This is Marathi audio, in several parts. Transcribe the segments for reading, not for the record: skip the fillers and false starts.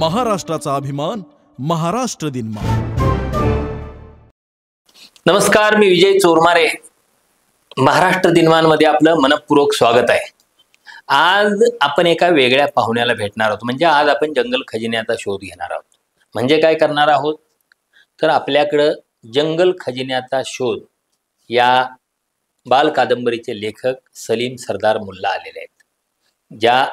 महाराष्ट्राचा अभिमान महाराष्ट्र दिनमा। नमस्कार, मी विजय चोरमारे। महाराष्ट्र दिनमानमध्ये आपलं मनपूर्वक स्वागत आहे। आज आपण एका वेगळ्या पाहुण्याला भेटणार आहोत। म्हणजे आज आपण जंगल खजिन्याचा शोध घेणार आहोत। म्हणजे काय करणार आहोत तर आपल्याकडं जंगल खजिन्याचा शोध या बाल कादंबरीचे लेखक सलीम सरदार मुल्ला आलेले आहेत। ज्या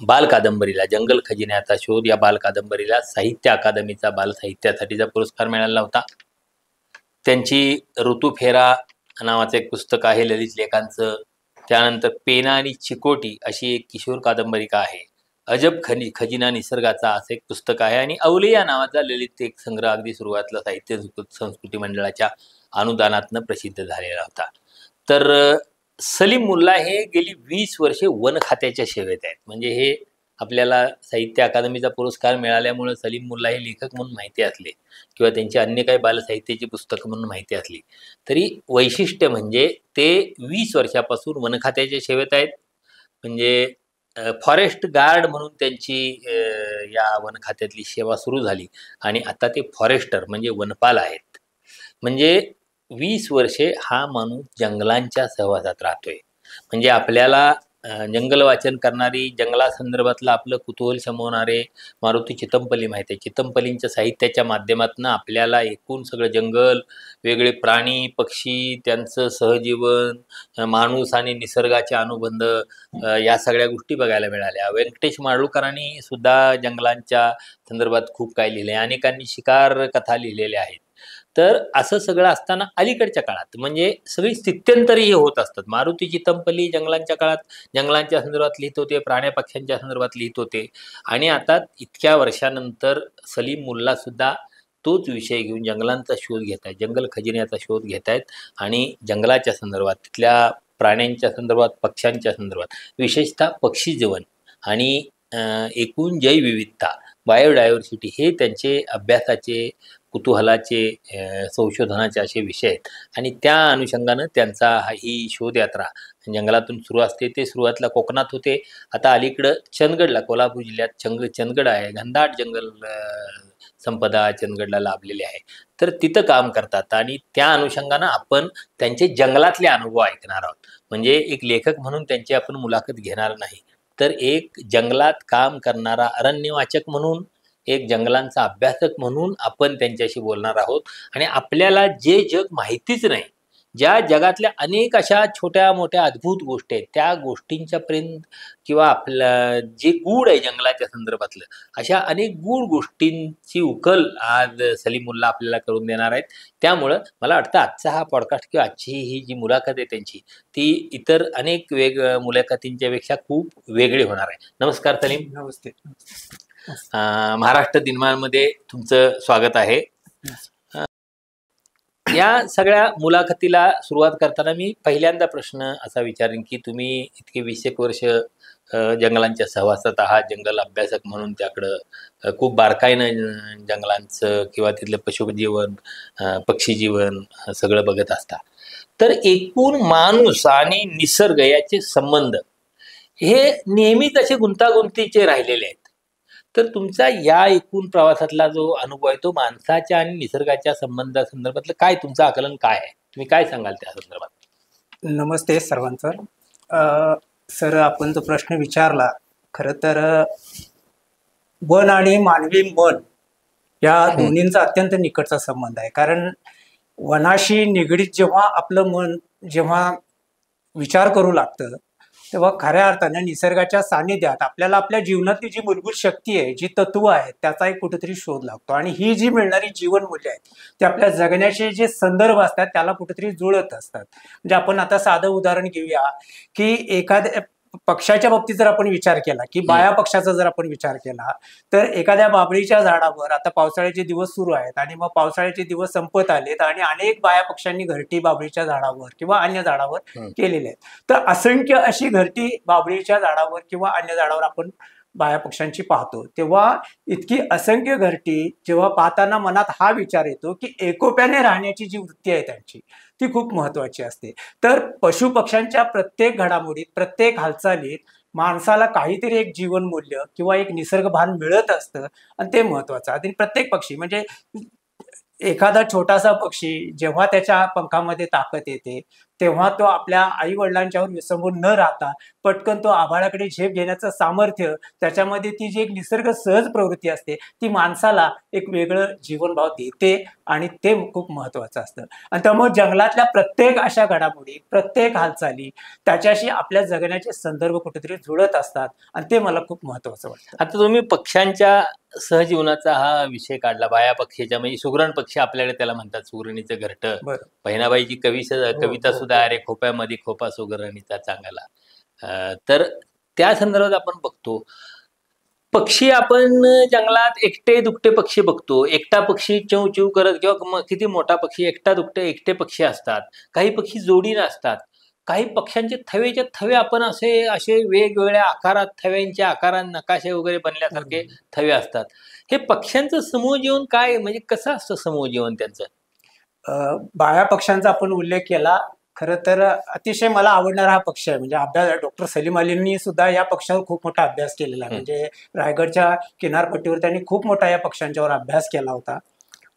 बाल कादंबरीला जंगल खजिन्याचा शोध या बाल कादंबरीला साहित्य अकादमीचा बाल साहित्यासाठीचा पुरस्कार मिळाला होता। त्यांची ऋतुफेरा नावाचं एक पुस्तक आहे ललित लेखांचं। त्यानंतर पेना आणि चिकोटी अशी एक किशोर कादंबरिका आहे। अजब खजिना निसर्गाचा असं एक पुस्तक आहे। आणि अवलिया नावाचा ललित एक संग्रह अगदी सुरुवातीला साहित्य संस्कृती मंडळाच्या अनुदानातनं प्रसिद्ध झालेला होता। तर सलीम मुल्ला हे गेली 20 वर्षे वन खात्याच्या सेवेत आहेत। म्हणजे हे आपल्याला साहित्य अकादमीचा पुरस्कार मिळाल्यामुळे सलीम मुल्ला हे लेखक म्हणून माहिती असले किंवा त्यांची अन्य काही बालसाहित्याची पुस्तकं म्हणून माहिती असली तरी वैशिष्ट्य म्हणजे ते 20 वर्षापासून वन खात्याच्या सेवेत आहेत। म्हणजे फॉरेस्ट गार्ड म्हणून त्यांची या वन खात्यातली सेवा सुरू झाली आणि आता ते फॉरेस्टर म्हणजे वनपाल आहेत। म्हणजे 20 वर्षे हा माणूस जंगलांच्या सहवासात राहतोय। म्हणजे आपल्याला जंगल वाचन करणारी, जंगलासंदर्भातलं आपलं कुतूहल शमवणारे मारुती चितमपल्ली माहिती आहे। चितमपल्लींच्या साहित्याच्या माध्यमातून आपल्याला एकूण सगळं जंगल, वेगळे प्राणी पक्षी, त्यांचं सहजीवन, माणूस आणि निसर्गाचे अनुबंध या सगळ्या गोष्टी बघायला मिळाल्या। व्यंकटेश माडगूळकरांनी सुद्धा जंगलांच्या संदर्भात खूप काही लिहिले, अनेकांनी शिकार कथा लिहिलेल्या आहेत। तर असं सगळं असताना अलीकडच्या काळात म्हणजे सगळी स्थित्यंतरही होत असतात। मारुती चितमपल्ली जंगलांच्या काळात जंगलांच्या संदर्भात लिहित होते, प्राण्या पक्ष्यांच्या संदर्भात लिहित होते आणि आता इतक्या वर्षानंतर सलीम मुल्ला सुद्धा तोच विषय घेऊन जंगलांचा शोध घेत आहेत, जंगल खजिन्याचा शोध घेत आहेत आणि जंगलाच्या संदर्भात, तिथल्या प्राण्यांच्या संदर्भात, पक्ष्यांच्या संदर्भात, विशेषतः पक्षी जीवन आणि एकूण जैवविविधता, बायोडायव्हर्सिटी हे त्यांचे अभ्यासाचे, कुतूहलाचे, संशोधनाचे असे विषय आहेत। आणि त्या अनुषंगानं त्यांचा ही शोधयात्रा जंगलातून सुरू असते। ते सुरुवातीला कोकणात होते, आता अलीकडं चंदगडला, कोल्हापूर जिल्ह्यात चंदगड आहे, घनदाट जंगल संपदा चंदगडला लाभलेली आहे। तर तिथं काम करतात आणि त्या अनुषंगानं आपण त्यांचे जंगलातले अनुभव ऐकणार आहोत। म्हणजे एक लेखक म्हणून त्यांची आपण मुलाखत घेणार नाही, तर एक जंगलात काम करणारा अरण्यवाचक म्हणून, एक जंगलांचा अभ्यासक म्हणून आपण त्यांच्याशी बोलणार आहोत। आणि आपल्याला जे जग माहितीच नाही, ज्या जगातल्या अनेक अशा छोट्या मोठ्या अद्भुत गोष्टी आहेत, त्या गोष्टींच्यापर्यंत किंवा आपलं जे गूढ आहे जंगलाच्या संदर्भातलं, अशा अनेक गूढ गोष्टींची उकल आज सलीम मुल्ला आपल्याला करून देणार आहेत। त्यामुळं मला वाटतं आजचा हा पॉडकास्ट किंवा आजची ही जी मुलाखत आहे त्यांची, ती इतर अनेक मुलाखतींच्या पेक्षा खूप वेगळी होणार आहे। नमस्कार सलीम। नमस्ते। महाराष्ट्र दिनमानमध्ये तुमचं स्वागत आहे। या सगळ्या मुलाखतीला सुरुवात करताना मी पहिल्यांदा प्रश्न असा विचारेन की तुम्ही इतके 20 एक वर्ष जंगलांच्या सहवासात आहात, जंगल अभ्यासक म्हणून त्याकडं खूप बारकाईनं जंगलांचं किंवा तिथलं पशुजीवन, पक्षीजीवन सगळं बघत असता। तर एकूण माणूस आणि निसर्ग याचे संबंध हे नेहमीच असे गुंतागुंतीचे राहिलेले आहेत। तर तुमचा या एकूण प्रवासातला जो अनुभव आहे तो माणसाच्या आणि निसर्गाच्या संबंधासंदर्भातलं काय तुमचं आकलन काय आहे? तुम्ही काय सांगाल त्या संदर्भात? नमस्ते सर्वांचं। सर, आपण जो प्रश्न विचारला, खरं तर वन आणि मानवी मन या दोन्हींचा अत्यंत निकटचा संबंध आहे। कारण वनाशी निगडीत जेव्हा आपलं मन जेव्हा विचार करू लागतं तेव्हा खऱ्या अर्थाने निसर्गाच्या सानिध्यात आपल्याला आपल्या जीवनातली जी मूलभूत शक्ती आहे, जी तत्व आहेत, त्याचा एक कुठेतरी शोध लागतो। आणि ही जी मिळणारी जीवनमूल्य आहेत ते आपल्या जगण्याचे जे संदर्भ असतात त्याला कुठेतरी जुळत असतात। म्हणजे आपण आता साधं उदाहरण घेऊया की एखाद्या पक्षाच्या बाबतीत जर आपण विचार केला की बाया पक्षाचा जर आपण विचार केला तर एखाद्या बाभळीच्या झाडावर आता पावसाळ्याचे दिवस सुरू आहेत आणि मग पावसाळ्याचे दिवस संपत आलेत आणि अनेक बाया पक्षांनी घरटी बाभळीच्या झाडावर किंवा अन्य झाडावर केलेले आहेत। तर असंख्य अशी घरटी बाभळीच्या झाडावर किंवा अन्य झाडावर आपण बाया पक्ष्यांची पाहतो, तेव्हा इतकी असंख्य घरटी जेव्हा पाहताना मनात हा विचार येतो की एकोप्याने राहण्याची जी वृत्ती आहे त्यांची ती खूप महत्वाची असते। तर पशु पक्ष्यांच्या प्रत्येक घडामोडीत, प्रत्येक हालचालीत माणसाला काहीतरी एक जीवनमूल्य किंवा एक निसर्ग भान मिळत असतं आणि ते महत्वाचं. आणि प्रत्येक पक्षी म्हणजे एखादा छोटासा पक्षी जेव्हा त्याच्या पंखामध्ये ताकद येते तेव्हा तो आपल्या आई वडिलांच्यावर विसंबून न राहता पटकन तो आभाळाकडे झेप घेण्याचं सामर्थ्य, त्याच्यामध्ये ती जी एक निसर्ग सहज प्रवृत्ती असते ती माणसाला एक वेगळं जीवनभाव देते आणि ते खूप महत्वाचं असतं. आणि त्यामुळे जंगलातल्या प्रत्येक अशा घडामोडी, प्रत्येक हालचाली त्याच्याशी आपल्या जगण्याचे संदर्भ कुठेतरी जुळत असतात आणि ते मला खूप महत्वाचं वाटतं. आता तुम्ही पक्ष्यांच्या सहजीवनाचा हा विषय काढला, बाया पक्षीच्या म्हणजे सुगरण पक्षी आपल्याकडे त्याला म्हणतात सुगरणीचं घरटं. बरं. बहिणाबाईची कविता हो, सुद्धा, अरे खोप्यामध्ये खोपा सुगरणीचा चांगला. तर त्या संदर्भात आपण बघतो पक्षी, आपण जंगलात एकटे दुकटे पक्षी बघतो. एकटा पक्षी चिव चिव करत किंवा किती मोठा पक्षी, एकटा दुकटे एकटे पक्षी असतात. काही पक्षी जोडीनं असतात. काही पक्ष्यांचे थवेचे थवे आपण असे असे वेगवेगळ्या आकारात, थव्यांच्या आकारात नकाशे वगैरे बनल्यासारखे थवे असतात. हे पक्ष्यांचं समूह जीवन काय, म्हणजे कसं असतं समूह जीवन त्यांचं? बाया पक्ष्यांचा आपण उल्लेख केला. खरं तर अतिशय मला आवडणारा हा पक्ष आहे. म्हणजे अभ्यास डॉक्टर सलीम अलींनी सुद्धा या पक्षावर खूप मोठा अभ्यास केलेला आहे. म्हणजे रायगडच्या किनारपट्टीवर त्यांनी खूप मोठा या पक्ष्यांच्यावर अभ्यास केला होता.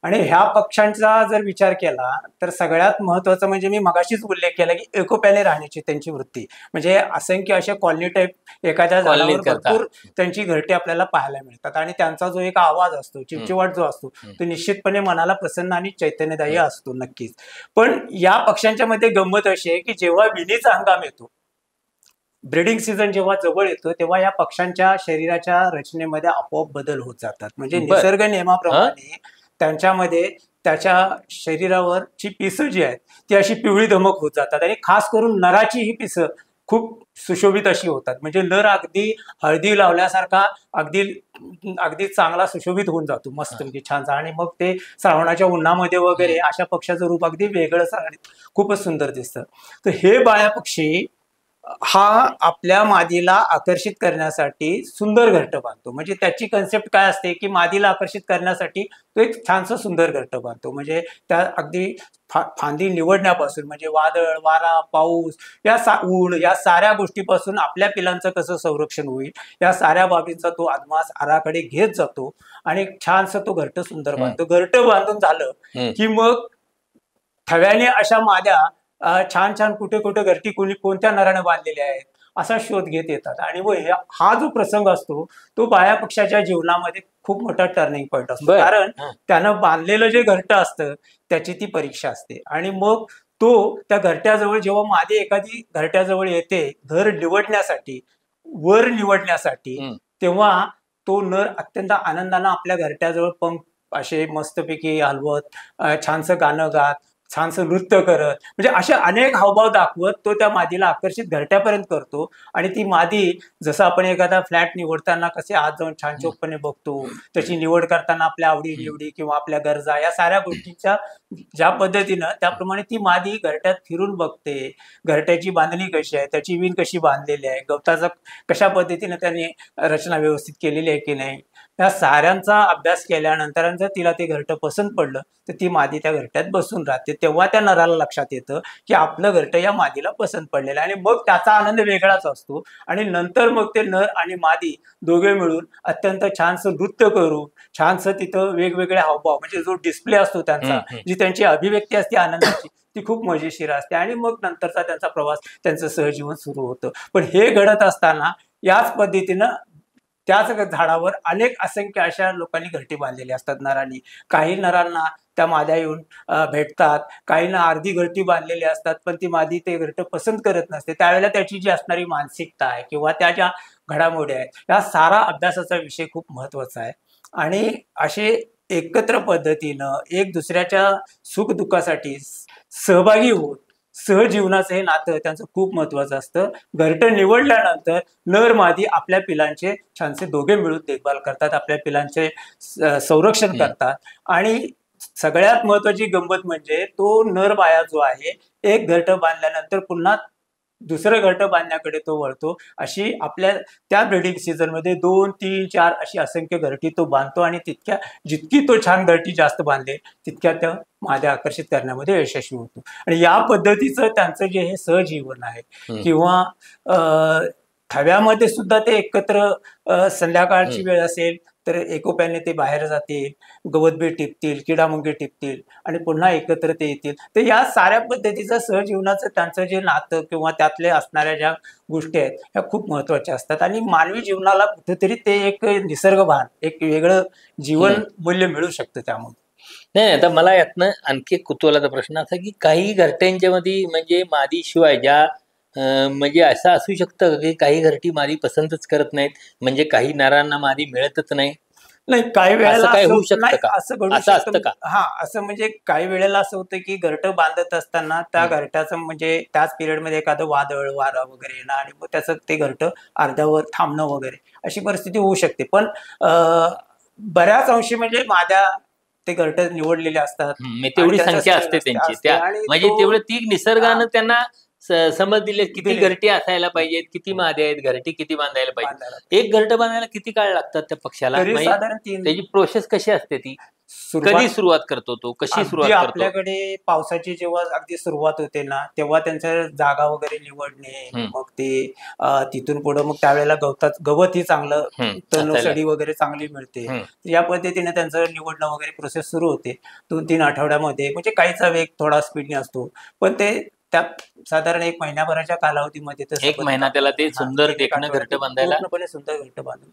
आणि ह्या पक्ष्यांचा जर विचार केला तर सगळ्यात महत्वाचं म्हणजे मी मगाशीच उल्लेख केला की एकोप्याने राहण्याची त्यांची वृत्ती. म्हणजे असंख्य असे कॉलनी टाईप एखाद्या झाडावर भरपूर त्यांची घरटी आपल्याला पाहायला मिळतात आणि त्यांचा जो एक आवाज असतो, चिवचिवाट जो असतो, तो निश्चितपणे मनाला प्रसन्न आणि चैतन्यदायी असतो नक्कीच. पण या पक्ष्यांच्या मध्ये गंमत अशी आहे की जेव्हा विणीचा हंगाम येतो, ब्रीडिंग सीझन जेव्हा जवळ येतो, तेव्हा या पक्ष्यांच्या शरीराच्या रचनेमध्ये आपोआप बदल होत जातात. म्हणजे निसर्ग नियमाप्रमाणे त्यांच्यामध्ये त्याच्या शरीरावरची पिसं जी आहेत ती अशी पिवळी धमक होत जातात आणि खास करून नराची ही पिसं खूप सुशोभित अशी होतात. म्हणजे नर अगदी हळदी लावल्यासारखा अगदी अगदी चांगला सुशोभित होऊन जातो, मस्त म्हणजे छान. आणि मग ते श्रावणाच्या उन्हामध्ये वगैरे अशा पक्ष्याचं रूप अगदी वेगळंच आणि खूपच सुंदर दिसतं. तर हे बाळ्या पक्षी हा आपल्या मादीला आकर्षित करण्यासाठी सुंदर घरटं बांधतो. म्हणजे त्याची कन्सेप्ट काय असते की मादीला आकर्षित करण्यासाठी तो एक छानसं सुंदर घरटं बांधतो. म्हणजे त्या अगदी फांदी निवडण्यापासून, म्हणजे वादळ, वारा, पाऊस, ऊन, या साऱ्या गोष्टीपासून आपल्या पिलांचं कसं संरक्षण होईल या साऱ्या बाबींचा तो अदमास आराखडे घेत जातो आणि छानसं तो घरटं सुंदर बांधतो. घरटं बांधून झालं की मग थव्याने अशा माद्या छान छान कुठे कुठे घरटी कोणत्या नराने बांधलेल्या आहेत असा शोध घेत येतात. आणि हा जो प्रसंग असतो तो बाया पक्षाच्या जीवनामध्ये खूप मोठा टर्निंग पॉईंट असतो. कारण त्यानं बांधलेलं जे घरटं असतं त्याची ती परीक्षा असते. आणि मग तो त्या घरट्याजवळ जेव्हा मादी एखादी घरट्याजवळ येते घर निवडण्यासाठी, वर निवडण्यासाठी, तेव्हा तो नर अत्यंत आनंदानं आपल्या घरट्याजवळ पंख असे मस्तपैकी हलवत, छानसं गाणं गात, छानसं नृत्य करत, म्हणजे असे अनेक हावभाव दाखवत तो त्या मादीला आकर्षित घरट्यापर्यंत करतो. आणि ती मादी, जसं आपण एखादा फ्लॅट निवडताना कसे आत जाऊन छान चोखपणे बघतो, त्याची निवड करताना आपल्या आवडी निवडी किंवा आपल्या गरजा या साऱ्या गोष्टींच्या ज्या पद्धतीनं, त्याप्रमाणे ती मादी घरट्यात फिरून बघते, घरट्याची बांधणी कशी आहे, त्याची विण कशी बांधलेली आहे, गवताचा कशा पद्धतीनं त्याने रचना व्यवस्थित केलेली आहे की नाही, या साऱ्यांचा अभ्यास केल्यानंतर जर तिला ते घरटं पसंत पडलं तर ती मादी त्या घरट्यात बसून राहते. तेव्हा त्या नराला लक्षात येतं की आपलं घरटं या मादीला पसंत पडलेलं आहे आणि मग त्याचा आनंद वेगळाच असतो. आणि नंतर मग ते नर आणि मादी दोघे मिळून अत्यंत छानसं नृत्य करून, छानसं तिथं वेगवेगळे हावभाव, म्हणजे जो डिस्प्ले असतो त्यांचा, जी त्यांची अभिव्यक्ती असते आनंदाची, ती खूप मजेशीर असते. आणि मग नंतरचा त्यांचा प्रवास, त्यांचं सहजीवन सुरू होतं. पण हे घडत असताना याच पद्धतीनं त्याच झाडावर अनेक असंख्य अशा लोकांनी घरटी बांधलेली असतात नरांनी. काही नरांना त्या माद्या येऊन भेटतात, काहींना अर्धी घरटी बांधलेली असतात, पण ती मादी ते घरटं पसंत करत नसते. त्यावेळेला त्याची जी असणारी मानसिकता आहे किंवा त्या ज्या घडामोडी आहेत, या सारा अभ्यासाचा विषय खूप महत्वाचा आहे. आणि असे एकत्र पद्धतीनं एक दुसऱ्याच्या सुखदुःखासाठी सहभागी होत सहजीवनाचं हे नातं त्यांचं खूप महत्वाचं असतं. घरटं निवडल्यानंतर नर मादी आपल्या पिलांचे छानसे दोघे मिळून देखभाल करतात, आपल्या पिलांचे संरक्षण करतात. आणि सगळ्यात महत्वाची गंमत म्हणजे तो नर बाया जो आहे, एक घरटं बांधल्यानंतर पुन्हा दुसरं घरटं बांधण्याकडे तो वळतो. अशी आपल्या त्या ब्रीडिंग सीझन मध्ये 2, 3, 4 अशी असंख्य घरटी तो बांधतो. आणि जितकी तो छान घरटी जास्त बांधले तितक्या त्या माद्या आकर्षित करण्यामध्ये यशस्वी होतो. आणि या पद्धतीचं त्यांचं जे हे सहजीवन आहे किंवा थव्यामध्ये सुद्धा ते एकत्र संध्याकाळची वेळ असेल तर एकोप्याने ते बाहेर जातील, गवतबी टिपतील, किडामुंगी टिपतील आणि पुन्हा एकत्र ते येतील. तर या साऱ्या पद्धतीचं सहजीवनाचं त्यांचं जे नातं किंवा त्यातले असणाऱ्या ज्या गोष्टी आहेत ह्या खूप महत्वाच्या असतात आणि मानवी जीवनाला कुठेतरी ते एक निसर्गभान, एक वेगळं जीवन मूल्य मिळू शकतं त्यामुळे. नाही, आता मला यातनं आणखी एक कुतूहलाचा प्रश्न असा की काही घरट्यांच्या मध्ये म्हणजे मादीशिवाय ज्या म्हणजे असं असू शकतं की काही घरटी मादी पसंतच करत नाहीत, म्हणजे काही नरांना मादी मिळतच नाही. नाही, काही वेळेला असं काय होऊ असं शकतं नाही, का? असं घडू असं असतं शकतं. का? हा, असं म्हणजे काही वेळेला असं होतं की घरटं बांधत असताना त्या घरट्याचं म्हणजे त्याच पिरियडमध्ये एखादं वादळ वारा वगैरे येणं आणि मग त्याचं ते घरटं अर्ध्यावर थांबणं वगैरे अशी परिस्थिती होऊ शकते. पण बऱ्याच अंशी म्हणजे माद्या ते घरटं निवडलेले असतात म्हणजे आणि तेवढी त्यांचा संख्या स्नेह असते असते त्यांची असते त्या, आणि म्हणजे तो तेवढं ती निसर्गानं हा, त्यांना समज दिले किती दिले. घरटी असायला पाहिजेत, किती माद्या आहेत, घरटी किती बांधायला पाहिजे. बांधायला एक घरटं बांधायला किती काळ लागतात त्या पक्षाला, तरी म्हणजे साधारण 3 त्याची प्रोसेस कशी असते ती, सुरुवात कधी सुरुवात करतो तो, कशी अगदी सुरुवात करतो? आपल्याकडे पावसाची जेव्हा अगदी सुरुवात होते ना तेव्हा त्यांच्या जागा वगैरे निवडणे, हम्म, मग ते तिथून पुढे मग त्यावेळेला गवतही चांगलं, तण असायला. सडी वगैरे चांगली मिळते. हम्म. या पद्धतीने त्यांचं निवडणं वगैरे प्रोसेस सुरू होते 2-3 आठवड्यामध्ये. म्हणजे काहीचा वेग थोडा स्पीडने असतो पण ते त्या साधारण 1 महिन्याभराच्या कालावधीमध्ये ते एक महिना त्याला ते सुंदर 3-1 देखणं आठवड्यात घरटं ते बांधायला, पूर्णपणे सुंदर घरटं बांधून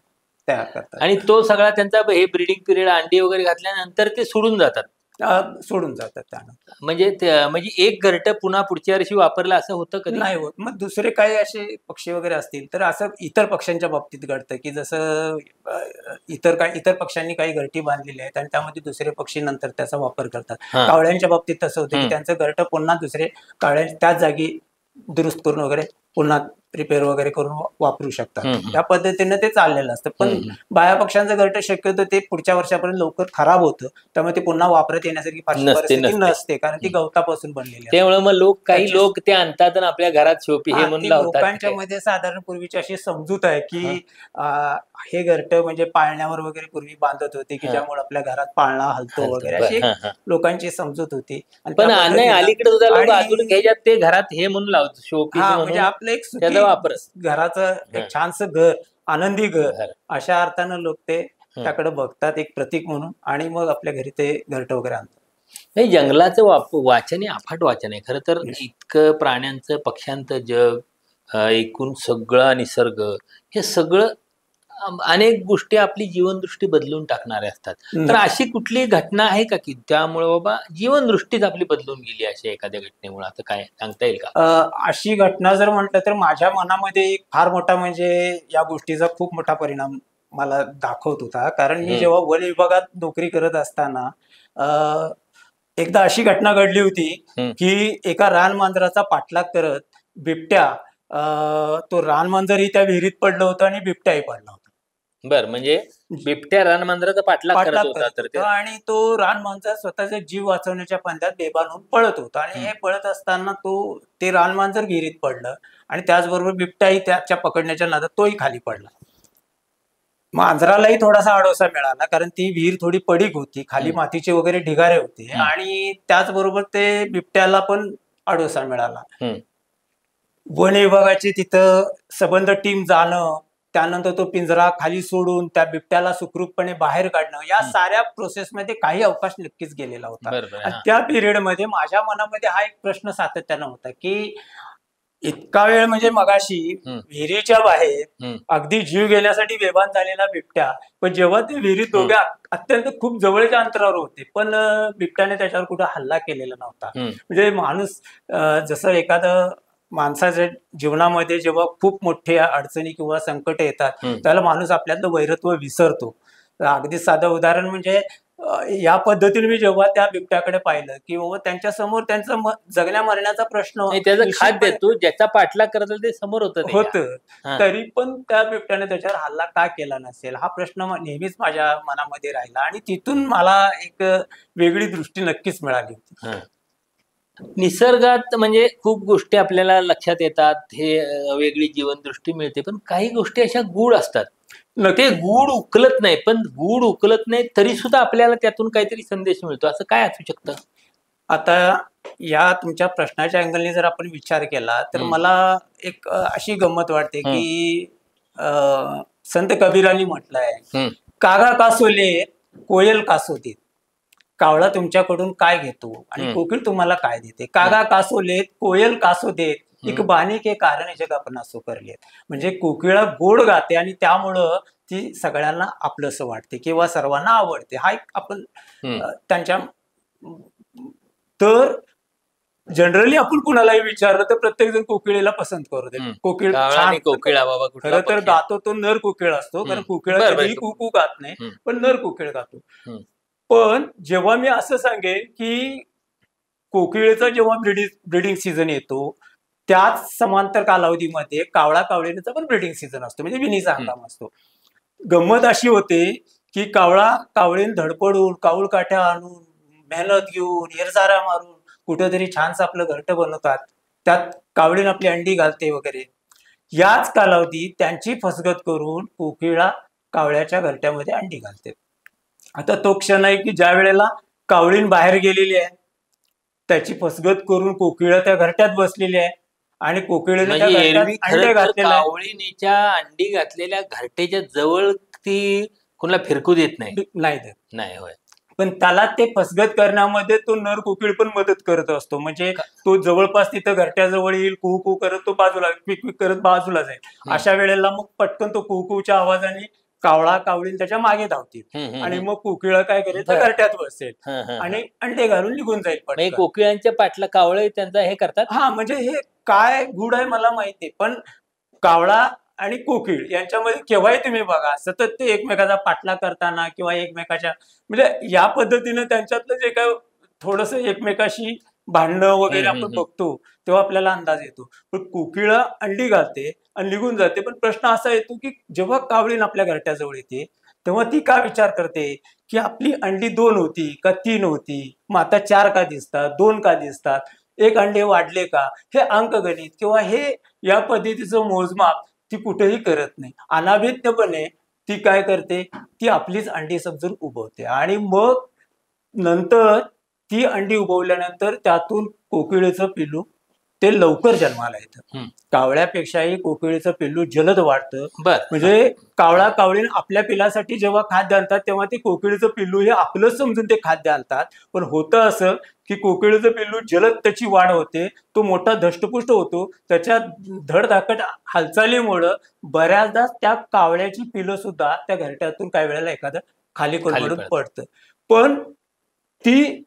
तयार करतात. आणि तो सगळा त्यांचा हे ब्रीडिंग पिरियड, अंडी वगैरे घातल्यानंतर ते सोडून जातात. सोडून जातात त्यानंतर. म्हणजे म्हणजे एक घरटं पुन्हा पुढच्या वर्षी वापरलं असं होतं कधी? नाही होत. मग दुसरे काही असे पक्षी वगैरे असतील तर असं इतर पक्ष्यांच्या बाबतीत घडतं की जसं इतर पक्ष्यांनी काही घरटी बांधलेली आहेत आणि त्यामध्ये दुसरे पक्षी नंतर त्याचा वापर करतात. हा. कावळ्यांच्या बाबतीत तसं होतं की हम्म. त्यांचं घरटं पुन्हा दुसरे कावळ्या त्याच जागी दुरुस्त करून वगैरे पुन्हा रिपेअर वगैरे करून वापरू शकतात. हम्म. त्या पद्धतीने ते चाललेलं असतं. पण हम्म. बाया पक्ष्यांचं घरटं शक्यतो ते पुढच्या वर्षापर्यंत लवकर खराब होतं, त्यामुळे ते पुन्हा वापरात येण्यासारखी फारशी नसते, परिस्थिती नसते. नसते कारण ती गवतापासून बनलेली असते. त्यामुळे मग काही त्याची- लोक ते आणतात आणि आपल्या घरात शोपी हे हा, म्हणून ती लावतात. लोकांच्या काय? मध्ये साधारण पूर्वीची अशी समजूत आहे की हे घरटं म्हणजे पाळण्यावर वगैरे पूर्वी बांधत होते की हा. ज्यामुळे आपल्या घरात पाळणा हलतो वगैरे, अशी एक हा, हा. लोकांची समजूत होती. आणि पण त्या नाही, पद्धतीनं- अलीकडे सुद्धा लोक आणि- आधुनिक ह्याच्यात ते घरात हे म्हणून लावतात, शोपीस हा, म्हणून म्हणजे आपलं एक सुखी त्याचा वापर. घराचं एक छानसं घर, आनंदी घर, घर. अशा अर्थानं लोक ते त्याकडे बघतात एक प्रतीक म्हणून आणि मग आपल्या घरी ते घरटं वगैरे आणतात. हे जंगलाचं वाचन आहे, अफाट वाचन आहे खरं तर. इतकं प्राण्यांचं, पक्ष्यांचं जग, एकूण सगळा निसर्ग, हे सगळं अनेक गोष्टी आपली जीवनदृष्टी बदलून टाकणाऱ्या असतात. तर अशी कुठली घटना आहे का की त्यामुळे बाबा जीवनदृष्टीच आपली बदलून गेली अशा एखाद्या घटनेमुळे, आता काय सांगता येईल का? अशी घटना जर म्हटलं तर माझ्या मनामध्ये एक फार मोठा म्हणजे या गोष्टीचा खूप मोठा परिणाम मला दाखवत होता. कारण मी जेव्हा वन विभागात नोकरी करत असताना एकदा अशी घटना घडली होती की एका रानमांजराचा पाठलाग करत बिबट्या, तो रानमांजरही त्या विहिरीत पडलं होतं आणि बिबट्याही पडला होता. बर, म्हणजे बिबट्या रानमांजराचा पाठलाग करत होता तर ते, आणि तो रानमांजर स्वतःचा जीव वाचवण्याच्या पंध्यात बेभान होऊन पळत होता आणि हे पळत असताना ते रानमांजर विहिरीत पडलं आणि त्याचबरोबर बिबट्याही त्याच्या पकडण्याच्या नादात तोही खाली पडला. मांजरालाही थोडासा आडोसा मिळाला कारण ती विहीर थोडी पडीक होती, खाली मातीचे वगैरे ढिगारे होते आणि त्याचबरोबर ते बिबट्याला पण आडोसा मिळाला. वन विभागाची तिथं सबंध टीम जाणं, त्यानंतर तो पिंजरा खाली सोडून त्या बिबट्याला सुखरूपपणे बाहेर काढणं, या साऱ्या प्रोसेसमध्ये काही अवकाश नक्कीच गेलेला होता. आणि त्या पिरियडमध्ये माझ्या मनामध्ये हा एक प्रश्न सातत्यानं होता की इतका वेळ म्हणजे मगाशी विहिरीच्या बाहेर अगदी जीव गेल्यासाठी बेभान झालेला बिबट्या, पण जेव्हा ते विहिरीत दोघे अत्यंत खूप जवळच्या अंतरावर होते पण बिबट्याने त्याच्यावर कुठे हल्ला केलेला नव्हता. म्हणजे माणूस जसं एखादं माणसाच्या जीवनामध्ये जेव्हा खूप मोठ्या अडचणी किंवा संकट येतात त्याला माणूस आपल्यातलं वैरत्व विसरतो. अगदी साधं उदाहरण म्हणजे या पद्धतीने मी जेव्हा त्या बिबट्याकडे पाहिलं की बाबा त्यांच्या समोर त्यांचं जगण्या मरण्याचा प्रश्न, त्याचं खाद्य तो ज्याचा पाठलाग करत ते समोर होतं, तरी पण त्या बिबट्याने त्याच्यावर हल्ला का केला नसेल हा प्रश्न नेहमीच माझ्या मनामध्ये राहिला आणि तिथून मला एक वेगळी दृष्टी नक्कीच मिळाली होती. निसर्गात म्हणजे खूप गोष्टी आपल्याला लक्षात येतात, हे वेगळी जीवनदृष्टी मिळते, पण काही गोष्टी अशा गूढ असतात, ते गूढ उकलत नाही, पण गूढ उकलत नाही तरी सुद्धा आपल्याला त्यातून काहीतरी संदेश मिळतो, असं काय असू शकतं? आता या तुमच्या प्रश्नाच्या अँगलने जर आपण विचार केला तर मला एक अशी गंमत वाटते की संत कबीरांनी म्हटलंय, कागा कासोले कोयल कासोते, कावळा तुमच्याकडून काय घेतो आणि कोकिळ तुम्हाला काय देते. कागा कासोलेत कोयल कासो देत, एक बाणी के कारण जगापण असो करलेत. म्हणजे कोकिळा गोड गाते आणि त्यामुळं ती सगळ्यांना आपलंसं वाटते किंवा सर्वांना आवडते. हा एक आपण त्यांच्या तर जनरली आपण कुणालाही विचारलं तर प्रत्येक जण कोकिळेला पसंत करते. कोकिळ छान, खरं तर गातो तो नर कोकिळ असतो, कारण कोकिळा कधीही कुकू गात नाही, पण नर कोकिळ गातो. पण जेव्हा मी असं सांगेन की कोकिळेचा जेव्हा ब्रीडिंग सीझन येतो त्याच समांतर कालावधीमध्ये कावळा कावळीचा पण ब्रीडिंग सीझन असतो, म्हणजे विणीचा हंगाम असतो. गंमत अशी होते की कावळा कावळीन धडपडून काऊळ काठ्या आणून मेहनत घेऊन हेरसारा मारून कुठेतरी छानसं आपलं घरटं बनवतात, त्यात कावळीन आपली अंडी घालते वगैरे. याच कालावधीत त्यांची फसगत करून कोकिळा कावळ्याच्या घरट्यामध्ये अंडी घालते. आता तो क्षण आहे की ज्या वेळेला कावळीन बाहेर गेलेली आहे, त्याची फसगत करून कोकिळा त्या घरट्यात बसलेली आहे आणि कोकिळेने त्या घरट्यात अंडे घातलेले आहे. कावळीच्या अंडी घातलेल्या घरटेच्या जवळ ती कोणाला फिरकू देत नाही. नाही होय, पण त्याला ते फसगत करण्यामध्ये तो नर कोकिळ पण मदत करत असतो. म्हणजे तो जवळपास तिथं घरट्याजवळ येईल, कुहू करत तो बाजूला क्विक करत बाजूला जाईल. अशा वेळेला मग पटकन तो कुहूच्या आवाजाने कावळा कावळीन त्याच्या मागे धावतील आणि मग कोकिळा काय करेल, तर घरट्यात बसेल आणि अंडे घालून निघून जाईल. कोकिळांच्या पाठला कावळे त्यांचा हे करतात. हा, म्हणजे हे काय गुड आहे मला माहिती, पण कावळा आणि कोकिळ यांच्यामध्ये केव्हाही तुम्ही बघा सतत ते एकमेकाचा पाठला करताना किंवा एकमेकाच्या म्हणजे या पद्धतीनं त्यांच्यातलं जे काय थोडस एकमेकाशी भांडणं वगैरे आपण बघतो तेव्हा आपल्याला अंदाज येतो. पण कोकिळा अंडी घालते आणि निघून जाते. पण प्रश्न असा येतो की जेव्हा कावळीन आपल्या घरट्याजवळ येते तेव्हा ती का विचार करते की आपली अंडी 2 होती का 3 होती, मग आता 4 का दिसतात, 2 का दिसतात, 1 अंडे वाढले का, हे अंकगणित किंवा हे या पद्धतीचं मोजमाप ती कुठेही करत नाही. अनाभिज्ञपणे ती काय करते, ती आपलीच अंडी समजून उभवते आणि मग नंतर ती अंडी उभवल्यानंतर त्यातून कोकिळेचं पिल्लू ते लवकर जन्माला येतं. कावळ्यापेक्षाही कोकिळेचं पिल्लू जलद वाढतं. म्हणजे कावळा कावळीन आपल्या पिल्लासाठी जेव्हा खाद्य आणतात तेव्हा ते कोकिळेचं पिल्लू हे आपलं समजून ते खाद्य आणतात. पण होतं असं की कोकिळेचं पिल्लू जलद त्याची वाढ होते, तो मोठा धष्टपुष्ट होतो. त्याच्या धडधाकट हालचालीमुळं बऱ्याचदा त्या कावळ्याची पिल्लं सुद्धा त्या घरट्यातून काही वेळेला एखादं खाली कोलमडून पडतं. पण ती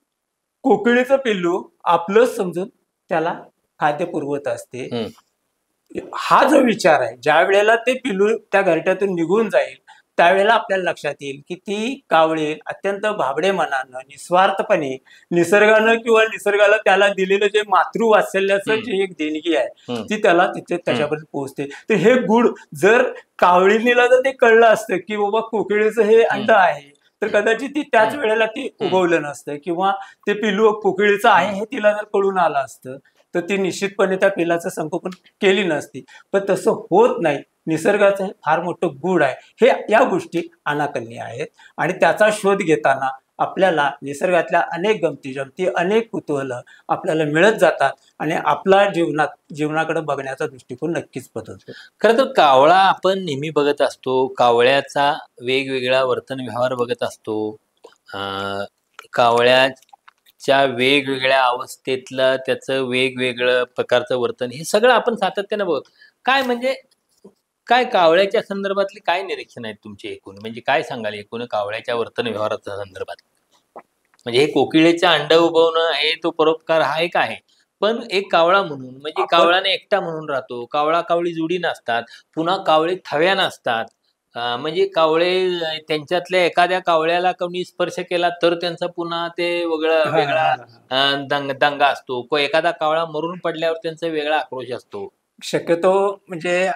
कोकिळेचं पिल्लू आपलं समजून त्याला खाद्य पुरवत असते. हा जो विचार आहे, ज्या वेळेला ते पिल्लू त्या घरट्यातून निघून जाईल त्यावेळेला आपल्याला लक्षात येईल की ती कावळी अत्यंत भाबडे मनानं निस्वार्थपणे निसर्गानं किंवा निसर्गाला त्याला दिलेलं जे मातृवात्सल्याचं जे एक देणगी आहे ती त्याला तिथे त्याच्यापर्यंत पोहोचते. तर हे गुड जर कावळीला जर ते कळलं असतं की बाबा कोकिळेचं हे अंड आहे तर कदाचित ती त्याच वेळेला ती उगवलं नसतं किंवा ते पिल्लू कोकिळेचं आहे हे तिला जर कळून आलं असतं तर ती निश्चितपणे त्या पिल्लाचं संगोपन केली नसती. पण तसं होत नाही. निसर्गाचं हे फार मोठं गुण आहे. हे या गोष्टी अनाकलनीय आहेत आणि त्याचा शोध घेताना आपल्याला निसर्गातल्या अनेक गमती जमती अनेक कुतूहल आपल्याला मिळत जातात आणि आपला जीवनाकडे बघण्याचा दृष्टिकोन नक्कीच बदलतो. खरं तर कावळा आपण नेहमी बघत असतो, कावळ्याचा वेगवेगळा वर्तन व्यवहार बघत असतो. कावळ्याच्या वेगवेगळ्या अवस्थेतलं त्याचं वेगवेगळं प्रकारचं वर्तन हे सगळं आपण सातत्यानं बघतो. काय म्हणजे काय कावळ्याच्या संदर्भातले काय निरीक्षण आहेत तुमचे एकूण, म्हणजे काय सांगाल एकूण कावळ्याच्या वर्तन व्यवहाराच्या संदर्भात? म्हणजे हे कोकिळेचं अंड उभवणं हे तो परोपकार हा एक आहे, पण एक कावळा म्हणून म्हणजे कावळाने एकटा म्हणून राहतो, कावळा कावळी जुडी नसतात, पुन्हा कावळे थव्या नसतात. म्हणजे कावळे त्यांच्यातल्या एखाद्या कावळ्याला कोणी स्पर्श केला तर त्यांचा पुन्हा ते वेगळा दंगा असतो, एखादा कावळा मरून पडल्यावर त्यांचा वेगळा आक्रोश असतो. शक्यतो म्हणजे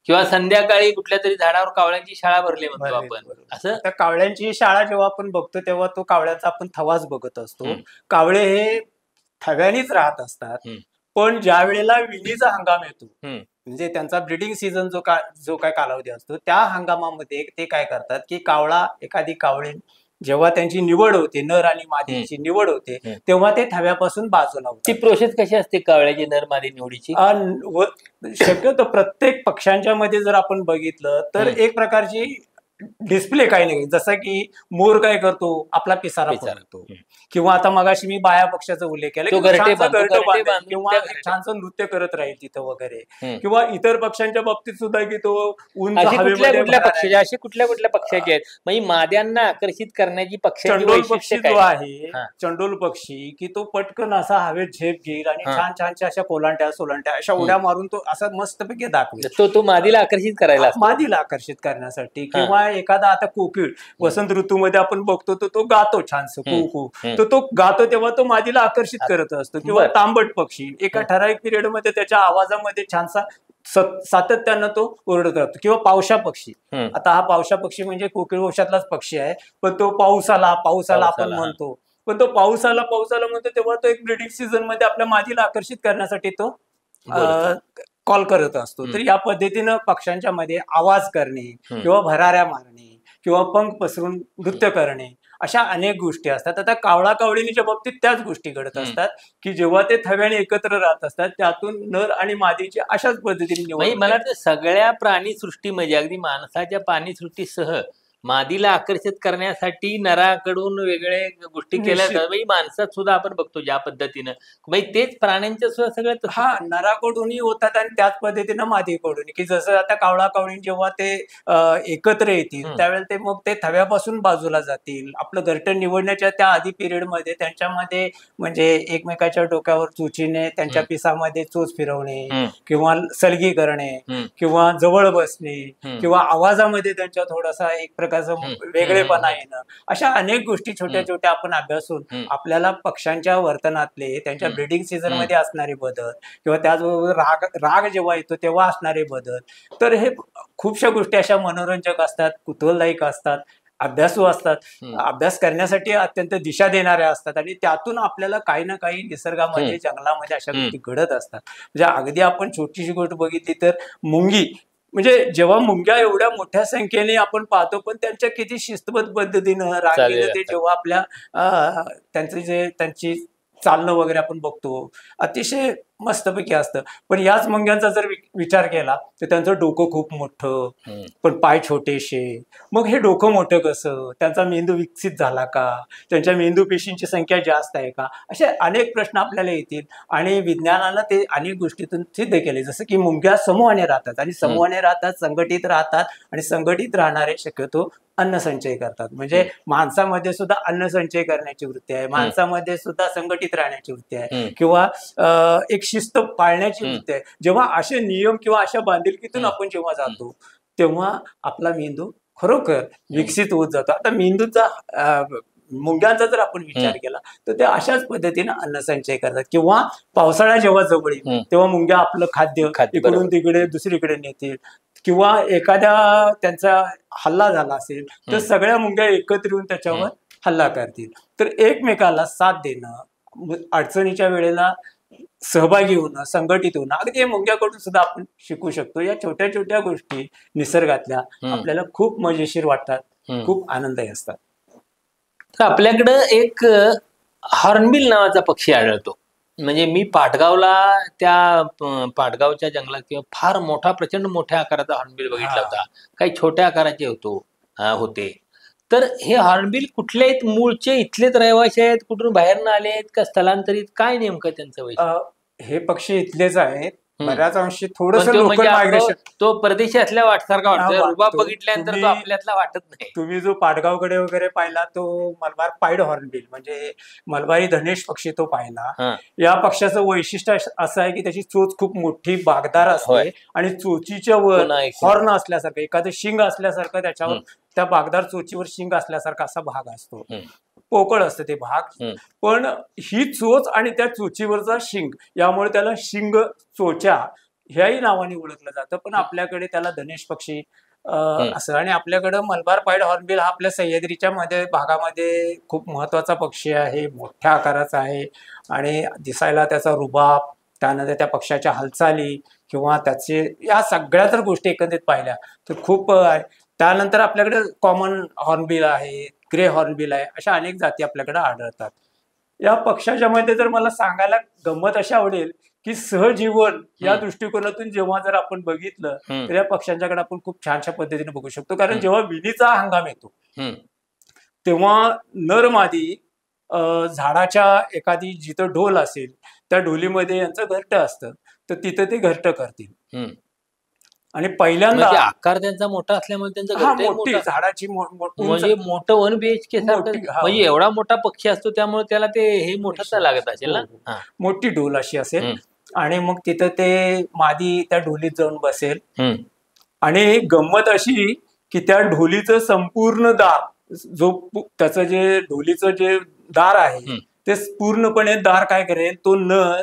किंवा संध्याकाळी कुठल्या तरी झाडावर कावळ्यांची शाळा भरली म्हणतो आपण. असं त्या कावळ्यांची शाळा जेव्हा आपण बघतो तेव्हा तो कावळ्याचा आपण थवाच बघत असतो. कावळे हे थव्यानीच राहत असतात. पण ज्या वेळेला विणीचा हंगाम येतो म्हणजे त्यांचा ब्रीडिंग सीझन जो काय कालावधी असतो त्या हंगामामध्ये ते काय करतात की कावळा एखादी कावळी जेव्हा त्यांची निवड होते, नर आणि मादीची निवड होते, तेव्हा ते थव्यापासून बाजूला ती होते. प्रोसेस कशी असते कावळ्याची नर मादी निवडीची? शक्यतो प्रत्येक पक्ष्यांच्या मध्ये जर आपण बघितलं तर एक प्रकारची डिस्प्ले काही नाही, जसं की मोर काय करतो, आपला पिसारा फडकतो, किंवा आता मगाशी मी बाया पक्षाचा उल्लेख केला तो की घरटे छानसं बांधतो, घरटं घरटे बांधेल बांधून किंवा त्या एक घरट्यात. छानसं नृत्य करत राहील तिथं वगैरे, किंवा इतर पक्ष्यांच्या बाबतीत सुद्धा की तो उंच अशी कुठल्या हवेमध्ये कुठल्या भरारी. पक्षाची अशी कुठल्या कुठल्या पक्षाची आहेत म्हणजे माद्यांना आकर्षित करण्याची पक्षाची चंडोल वैशिष्ट्य पक्षी काय? जो आहे, हा. चंडोल पक्षी की तो पटकन असा हवेत झेप घेईल आणि हा. छान छानशा अशा कोलांट्या सोलांट्या अशा उड्या मारून तो असा मस्तपैकी दाखवेल, तो मादीला आकर्षित करायला असतो. मादीला आकर्षित करण्यासाठी. किंवा एखादा आता कोकिळ वसंत ऋतूमध्ये आपण बघतो तर तो गातो छानसं कू कू, तर तो गातो तेव्हा तो मादीला आकर्षित करत असतो. किंवा बरं. तांबट पक्षी एका ठराविक पिरियड मध्ये त्याच्या आवाजामध्ये छानसा सातत्यानं तो ओरडत राहतो. किंवा पावसा पक्षी, आता हा पावसा पक्षी म्हणजे कोकिळ वंशातलाच पक्षी आहे, पण तो पाऊस आला आपण म्हणतो, पण तो पाऊस आला म्हणतो तेव्हा तो एक ब्रीडिंग सीझन मध्ये आपल्या मादीला आकर्षित करण्यासाठी तो कॉल करत असतो. तर या पद्धतीनं पक्ष्यांच्या मध्ये आवाज करणे किंवा भराऱ्या मारणे किंवा पंख पसरून नृत्य करणे अशा अनेक गोष्टी असतात. आता कावळा कावळीच्या बाबतीत त्याच गोष्टी घडत असतात की जेव्हा ते थव्याने एकत्र राहत असतात त्यातून नर आणि मादीची अशाच पद्धतीने निवड म्हणजे होते. मला वाटतं सगळ्या प्राणी सृष्टीमध्ये अगदी माणसाच्या प्राणी सृष्टीसह मादीला आकर्षित करण्यासाठी नराकडून वेगळे गोष्टी केल्या निश्चित. जातात. म्हणजे माणसात सुद्धा आपण बघतो ज्या पद्धतीनं, म्हणजे तेच प्राण्यांच्या सुद्धा सगळ्यात तसंच हा, आहे. नराकडूनही होतात आणि त्याच पद्धतीनं मादीकडून, की जसं आता कावळा कावळी जेव्हा ते एकत्र येतील त्यावेळेला ते मग ते थव्यापासून बाजूला जातील. आपलं घरटं निवडण्याच्या त्या आधी पिरियड मध्ये त्यांच्यामध्ये म्हणजे एकमेकाच्या डोक्यावर चोचीने त्यांच्या पिसामध्ये चोच फिरवणे किंवा सलगी करणे किंवा जवळ बसणे किंवा आवाजामध्ये त्यांच्या थोडासा एक प्रकारचं वेगळेपणा येणं, अशा अनेक गोष्टी छोट्या छोट्या आपण अभ्यासून आपल्याला पक्ष्यांच्या वर्तनातले त्यांच्या ब्रीडिंग सीझन मध्ये असणारे बदल किंवा त्याचबरोबर राग जेव्हा येतो तेव्हा असणारे बदल, तर हे खूपशा गोष्टी अशा मनोरंजक असतात, कुतूहलदायक असतात, अभ्यासू असतात, अभ्यास करण्यासाठी अत्यंत दिशा देणाऱ्या असतात आणि त्यातून आपल्याला काही ना काही निसर्गामध्ये जंगलामध्ये अशा गोष्टी घडत असतात. म्हणजे अगदी आपण छोटीशी गोष्ट बघितली तर मुंगी, म्हणजे जेव्हा मुंग्या एवढ्या मोठ्या संख्येने आपण पाहतो पण त्यांच्या किती शिस्तबद्ध पद्धतीनं रांगेनं ते जेव्हा आपल्या त्यांची चालणं वगैरे आपण बघतो, अतिशय मस्तपैकी असतं. पण याच मुंग्यांचा जर विचार केला तर त्यांचं डोकं खूप मोठं पण पाय छोटेसे. मग हे डोकं मोठं कसं, त्यांचा मेंदू विकसित झाला का, त्यांच्या मेंदू पेशींची संख्या जास्त आहे का, असे अनेक प्रश्न आपल्याला येतील. आणि विज्ञानानं ते अनेक गोष्टीतून सिद्ध केले, जसं की मुंग्या समूहाने राहतात आणि समूहाने राहतात, संघटित राहतात आणि संघटित राहणारे शक्यतो अन्न संचय करतात. म्हणजे माणसामध्ये सुद्धा अन्न संचय करण्याची वृत्ती आहे, माणसामध्ये सुद्धा संघटित राहण्याची वृत्ती आहे किंवा एक शिस्त पाळण्याची वृत्ती आहे. जेव्हा असे नियम किंवा अशा बांधिलकीतून आपण जेव्हा जातो तेव्हा आपला मेंदू खरोखर विकसित होत जातो. आता मेंदूचा मुंग्यांचा जर आपण विचार केला तर ते अशाच पद्धतीने अन्न संचय करतात. किंवा पावसाळा जेव्हा जवळ येईल तेव्हा मुंग्या आपलं खाद्य इकडून तिकडे दुसरीकडे नेतील किंवा एखाद्या त्यांचा हल्ला झाला असेल तर सगळ्या मुंग्या एकत्र येऊन त्याच्यावर हल्ला करतील. तर एकमेकाला साथ देणं, अडचणीच्या वेळेला सहभागी होणं, संघटित होणं, अगदी मुंग्याकडून सुद्धा आपण शिकू शकतो. या छोट्या छोट्या गोष्टी निसर्गातल्या आपल्याला खूप मजेशीर वाटतात, खूप आनंददायी असतात. तर आपल्याकडं एक हॉर्नबिल नावाचा पक्षी आढळतो. म्हणजे मी पाटगावला त्या पाटगावच्या जंगलात किंवा फार मोठा प्रचंड मोठ्या आकाराचा हॉर्नबिल बघितला होता, काही छोट्या आकाराचे होते. तर हे हॉर्नबिल कुठले आहेत, मूळचे इथलेच रहिवासी आहेत, कुठून बाहेरनं आले आहेत का स्थलांतरित, काय नेमकं त्यांचं वैशिष्ट्य? हे पक्षी इथलेच आहेत, बऱ्याच अंशी थोडस पण तो लोकल म्हणजे मायग्रेशन. तो परदेशी असल्या वाटसारखा वाटतो, वाटतो. रुबाब बघितल्यानंतर तो आपल्यातला वाटत नाही. तुम्ही जो पाटगावकडे वगैरे पाहिला तो मलबार पाईड हॉर्नबिल म्हणजे मलबारी धनेश पक्षी तो पाहिला. या पक्षाचं वैशिष्ट्य असं आहे की त्याची चोच खूप मोठी बागदार असते आणि चोचीच्या वर हॉर्न असल्यासारखं एखादं शिंग असल्यासारखं त्याच्यावर त्या बागदार चोचीवर शिंग असल्यासारखा असा भाग असतो. पोकळ असतं ते भाग, पण ही चोच आणि त्या चोचीवरचा शिंग यामुळे त्याला शिंग चोच्या ह्याही नावाने ओळखलं जातं. पण आपल्याकडे त्याला धनेश पक्षी असं. आणि आपल्याकडं मलबार पाईड हॉर्नबिल हा आपल्या सह्याद्रीच्या भागामध्ये खूप महत्वाचा पक्षी आहे, मोठ्या आकाराचा आहे आणि दिसायला त्याचा रुबाब, त्यानंतर त्या पक्षाच्या हालचाली किंवा त्याचे या सगळ्या जर गोष्टी एकंदरीत पाहिल्या तर खूप त्यानंतर आपल्याकडे कॉमन हॉर्नबिल आहे, ग्रे हॉर्नबिल आहे, अशा अनेक जाती आपल्याकडे आढळतात. या पक्ष्याच्या मध्ये जर मला सांगायला गंमत अशी आवडेल की सहजीवन या दृष्टिकोनातून जेव्हा जर आपण बघितलं तर या पक्ष्यांच्याकडे आपण खूप छानशा पद्धतीने बघू शकतो. कारण जेव्हा विणीचा हंगाम येतो तेव्हा नर मादी झाडाच्या एखादी जिथं ढोल असेल त्या ढोलीमध्ये यांचं घरटं असतं, तर तिथं ते घरटं करतील. आणि पहिल्यांदा आकार त्यांचा मोठा असल्यामुळे त्यांचं मोठी झाडाची म्हणजे मोठं 1 BHK सारखं, म्हणजे एवढा मोठा पक्षी असतो त्यामुळे त्याला ते हे मोठं लागत असेल ना. मोठी ढोल अशी असेल आणि मग तिथं ते मादी त्या ढोलीत जाऊन बसेल. आणि गंमत अशी की त्या ढोलीचं संपूर्ण दार, जो त्याचं जे ढोलीचं जे दार आहे ते पूर्णपणे दार काय करेल, तो नर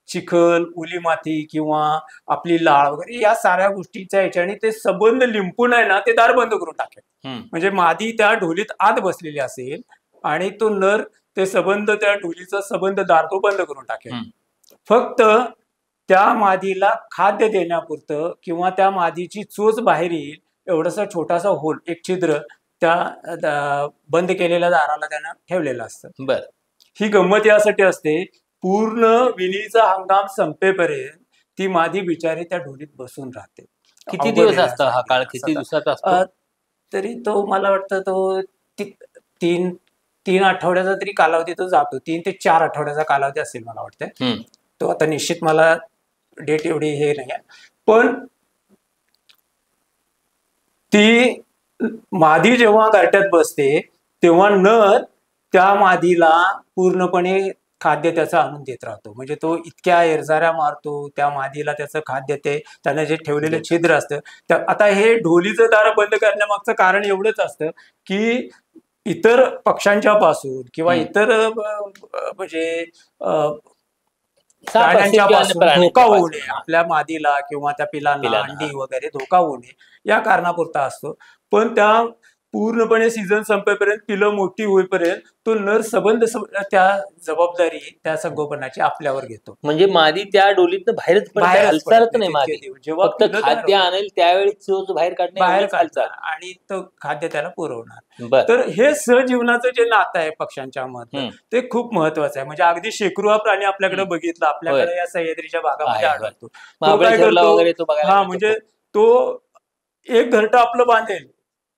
चिखल, ओली माती किंवा आपली लाळ वगैरे या साऱ्या गोष्टीच्या ह्याच्याने ते सबंध लिंपून आहे ना ते दार बंद करून टाकेल. म्हणजे मादी त्या ढोलीत आत बसलेली असेल आणि तो नर ते सबंध त्या ढोलीचा सबंध दार तो बंद करून टाकेल. फक्त त्या मादीला खाद्य देण्यापुरतं किंवा त्या मादीची चोच बाहेर येईल एवढासा छोटासा होल, एक छिद्र त्या बंद केलेल्या दाराला त्यानं ठेवलेलं असतं. बर, ही गंमत यासाठी असते, पूर्ण विणीचा हंगाम संपेपर्यंत ती मादी बिचारी त्या ढोलीत बसून राहते. किती दिवस असतो हा काळ, किती दिवसात असतो? तरी तो मला वाटतं तो 3 आठवड्याचा तरी कालावधी तो जातो. 3 ते 4 आठवड्याचा कालावधी असेल मला वाटतं. तो आता निश्चित मला डेट एवढी हे नाही आहे, पण ती मादी जेव्हा घरट्यात बसते तेव्हा नर त्या मादीला पूर्णपणे खाद्य त्याचं आणून देत राहतो. म्हणजे तो इतक्या एरझाऱ्या मारतो त्या मादीला त्याचं खाद्य, ते त्याने जे ठेवलेलं छिद्र असतं. आता हे ढोलीचं दार बंद करण्यामागचं कारण एवढंच असतं की इतर पक्ष्यांच्या पासून किंवा इतर म्हणजे प्राण्यांच्या पासून धोका होऊ नये, आपल्या मादीला किंवा त्या पिलांना अंडी वगैरे धोका होऊ नये या कारणापुरता असतो. पण त्या पूर्णपणे सीझन संपेपर्यंत, पिलं मोठी होईपर्यंत तो नर सबंध त्या जबाबदारी त्या संगोपनाची आपल्यावर घेतो. म्हणजे मादी त्या ढोलीत बाहेरच हालचालच नाही मादी, फक्त खाद्य आणेल त्यावेळी चोच बाहेर काढणार आणि तो खाद्य त्याला पुरवणार. तर हे सहजीवनाचं जे नातं आहे पक्ष्यांच्या मध्ये ते खूप महत्वाचं आहे. म्हणजे अगदी शेकडो हा प्राणी आपल्याकडे बघितला, आपल्याकडे या सह्याद्रीच्या भागामध्ये आढळतो. तो काय करतो, म्हणजे तो एक घरटं आपलं बांधेल,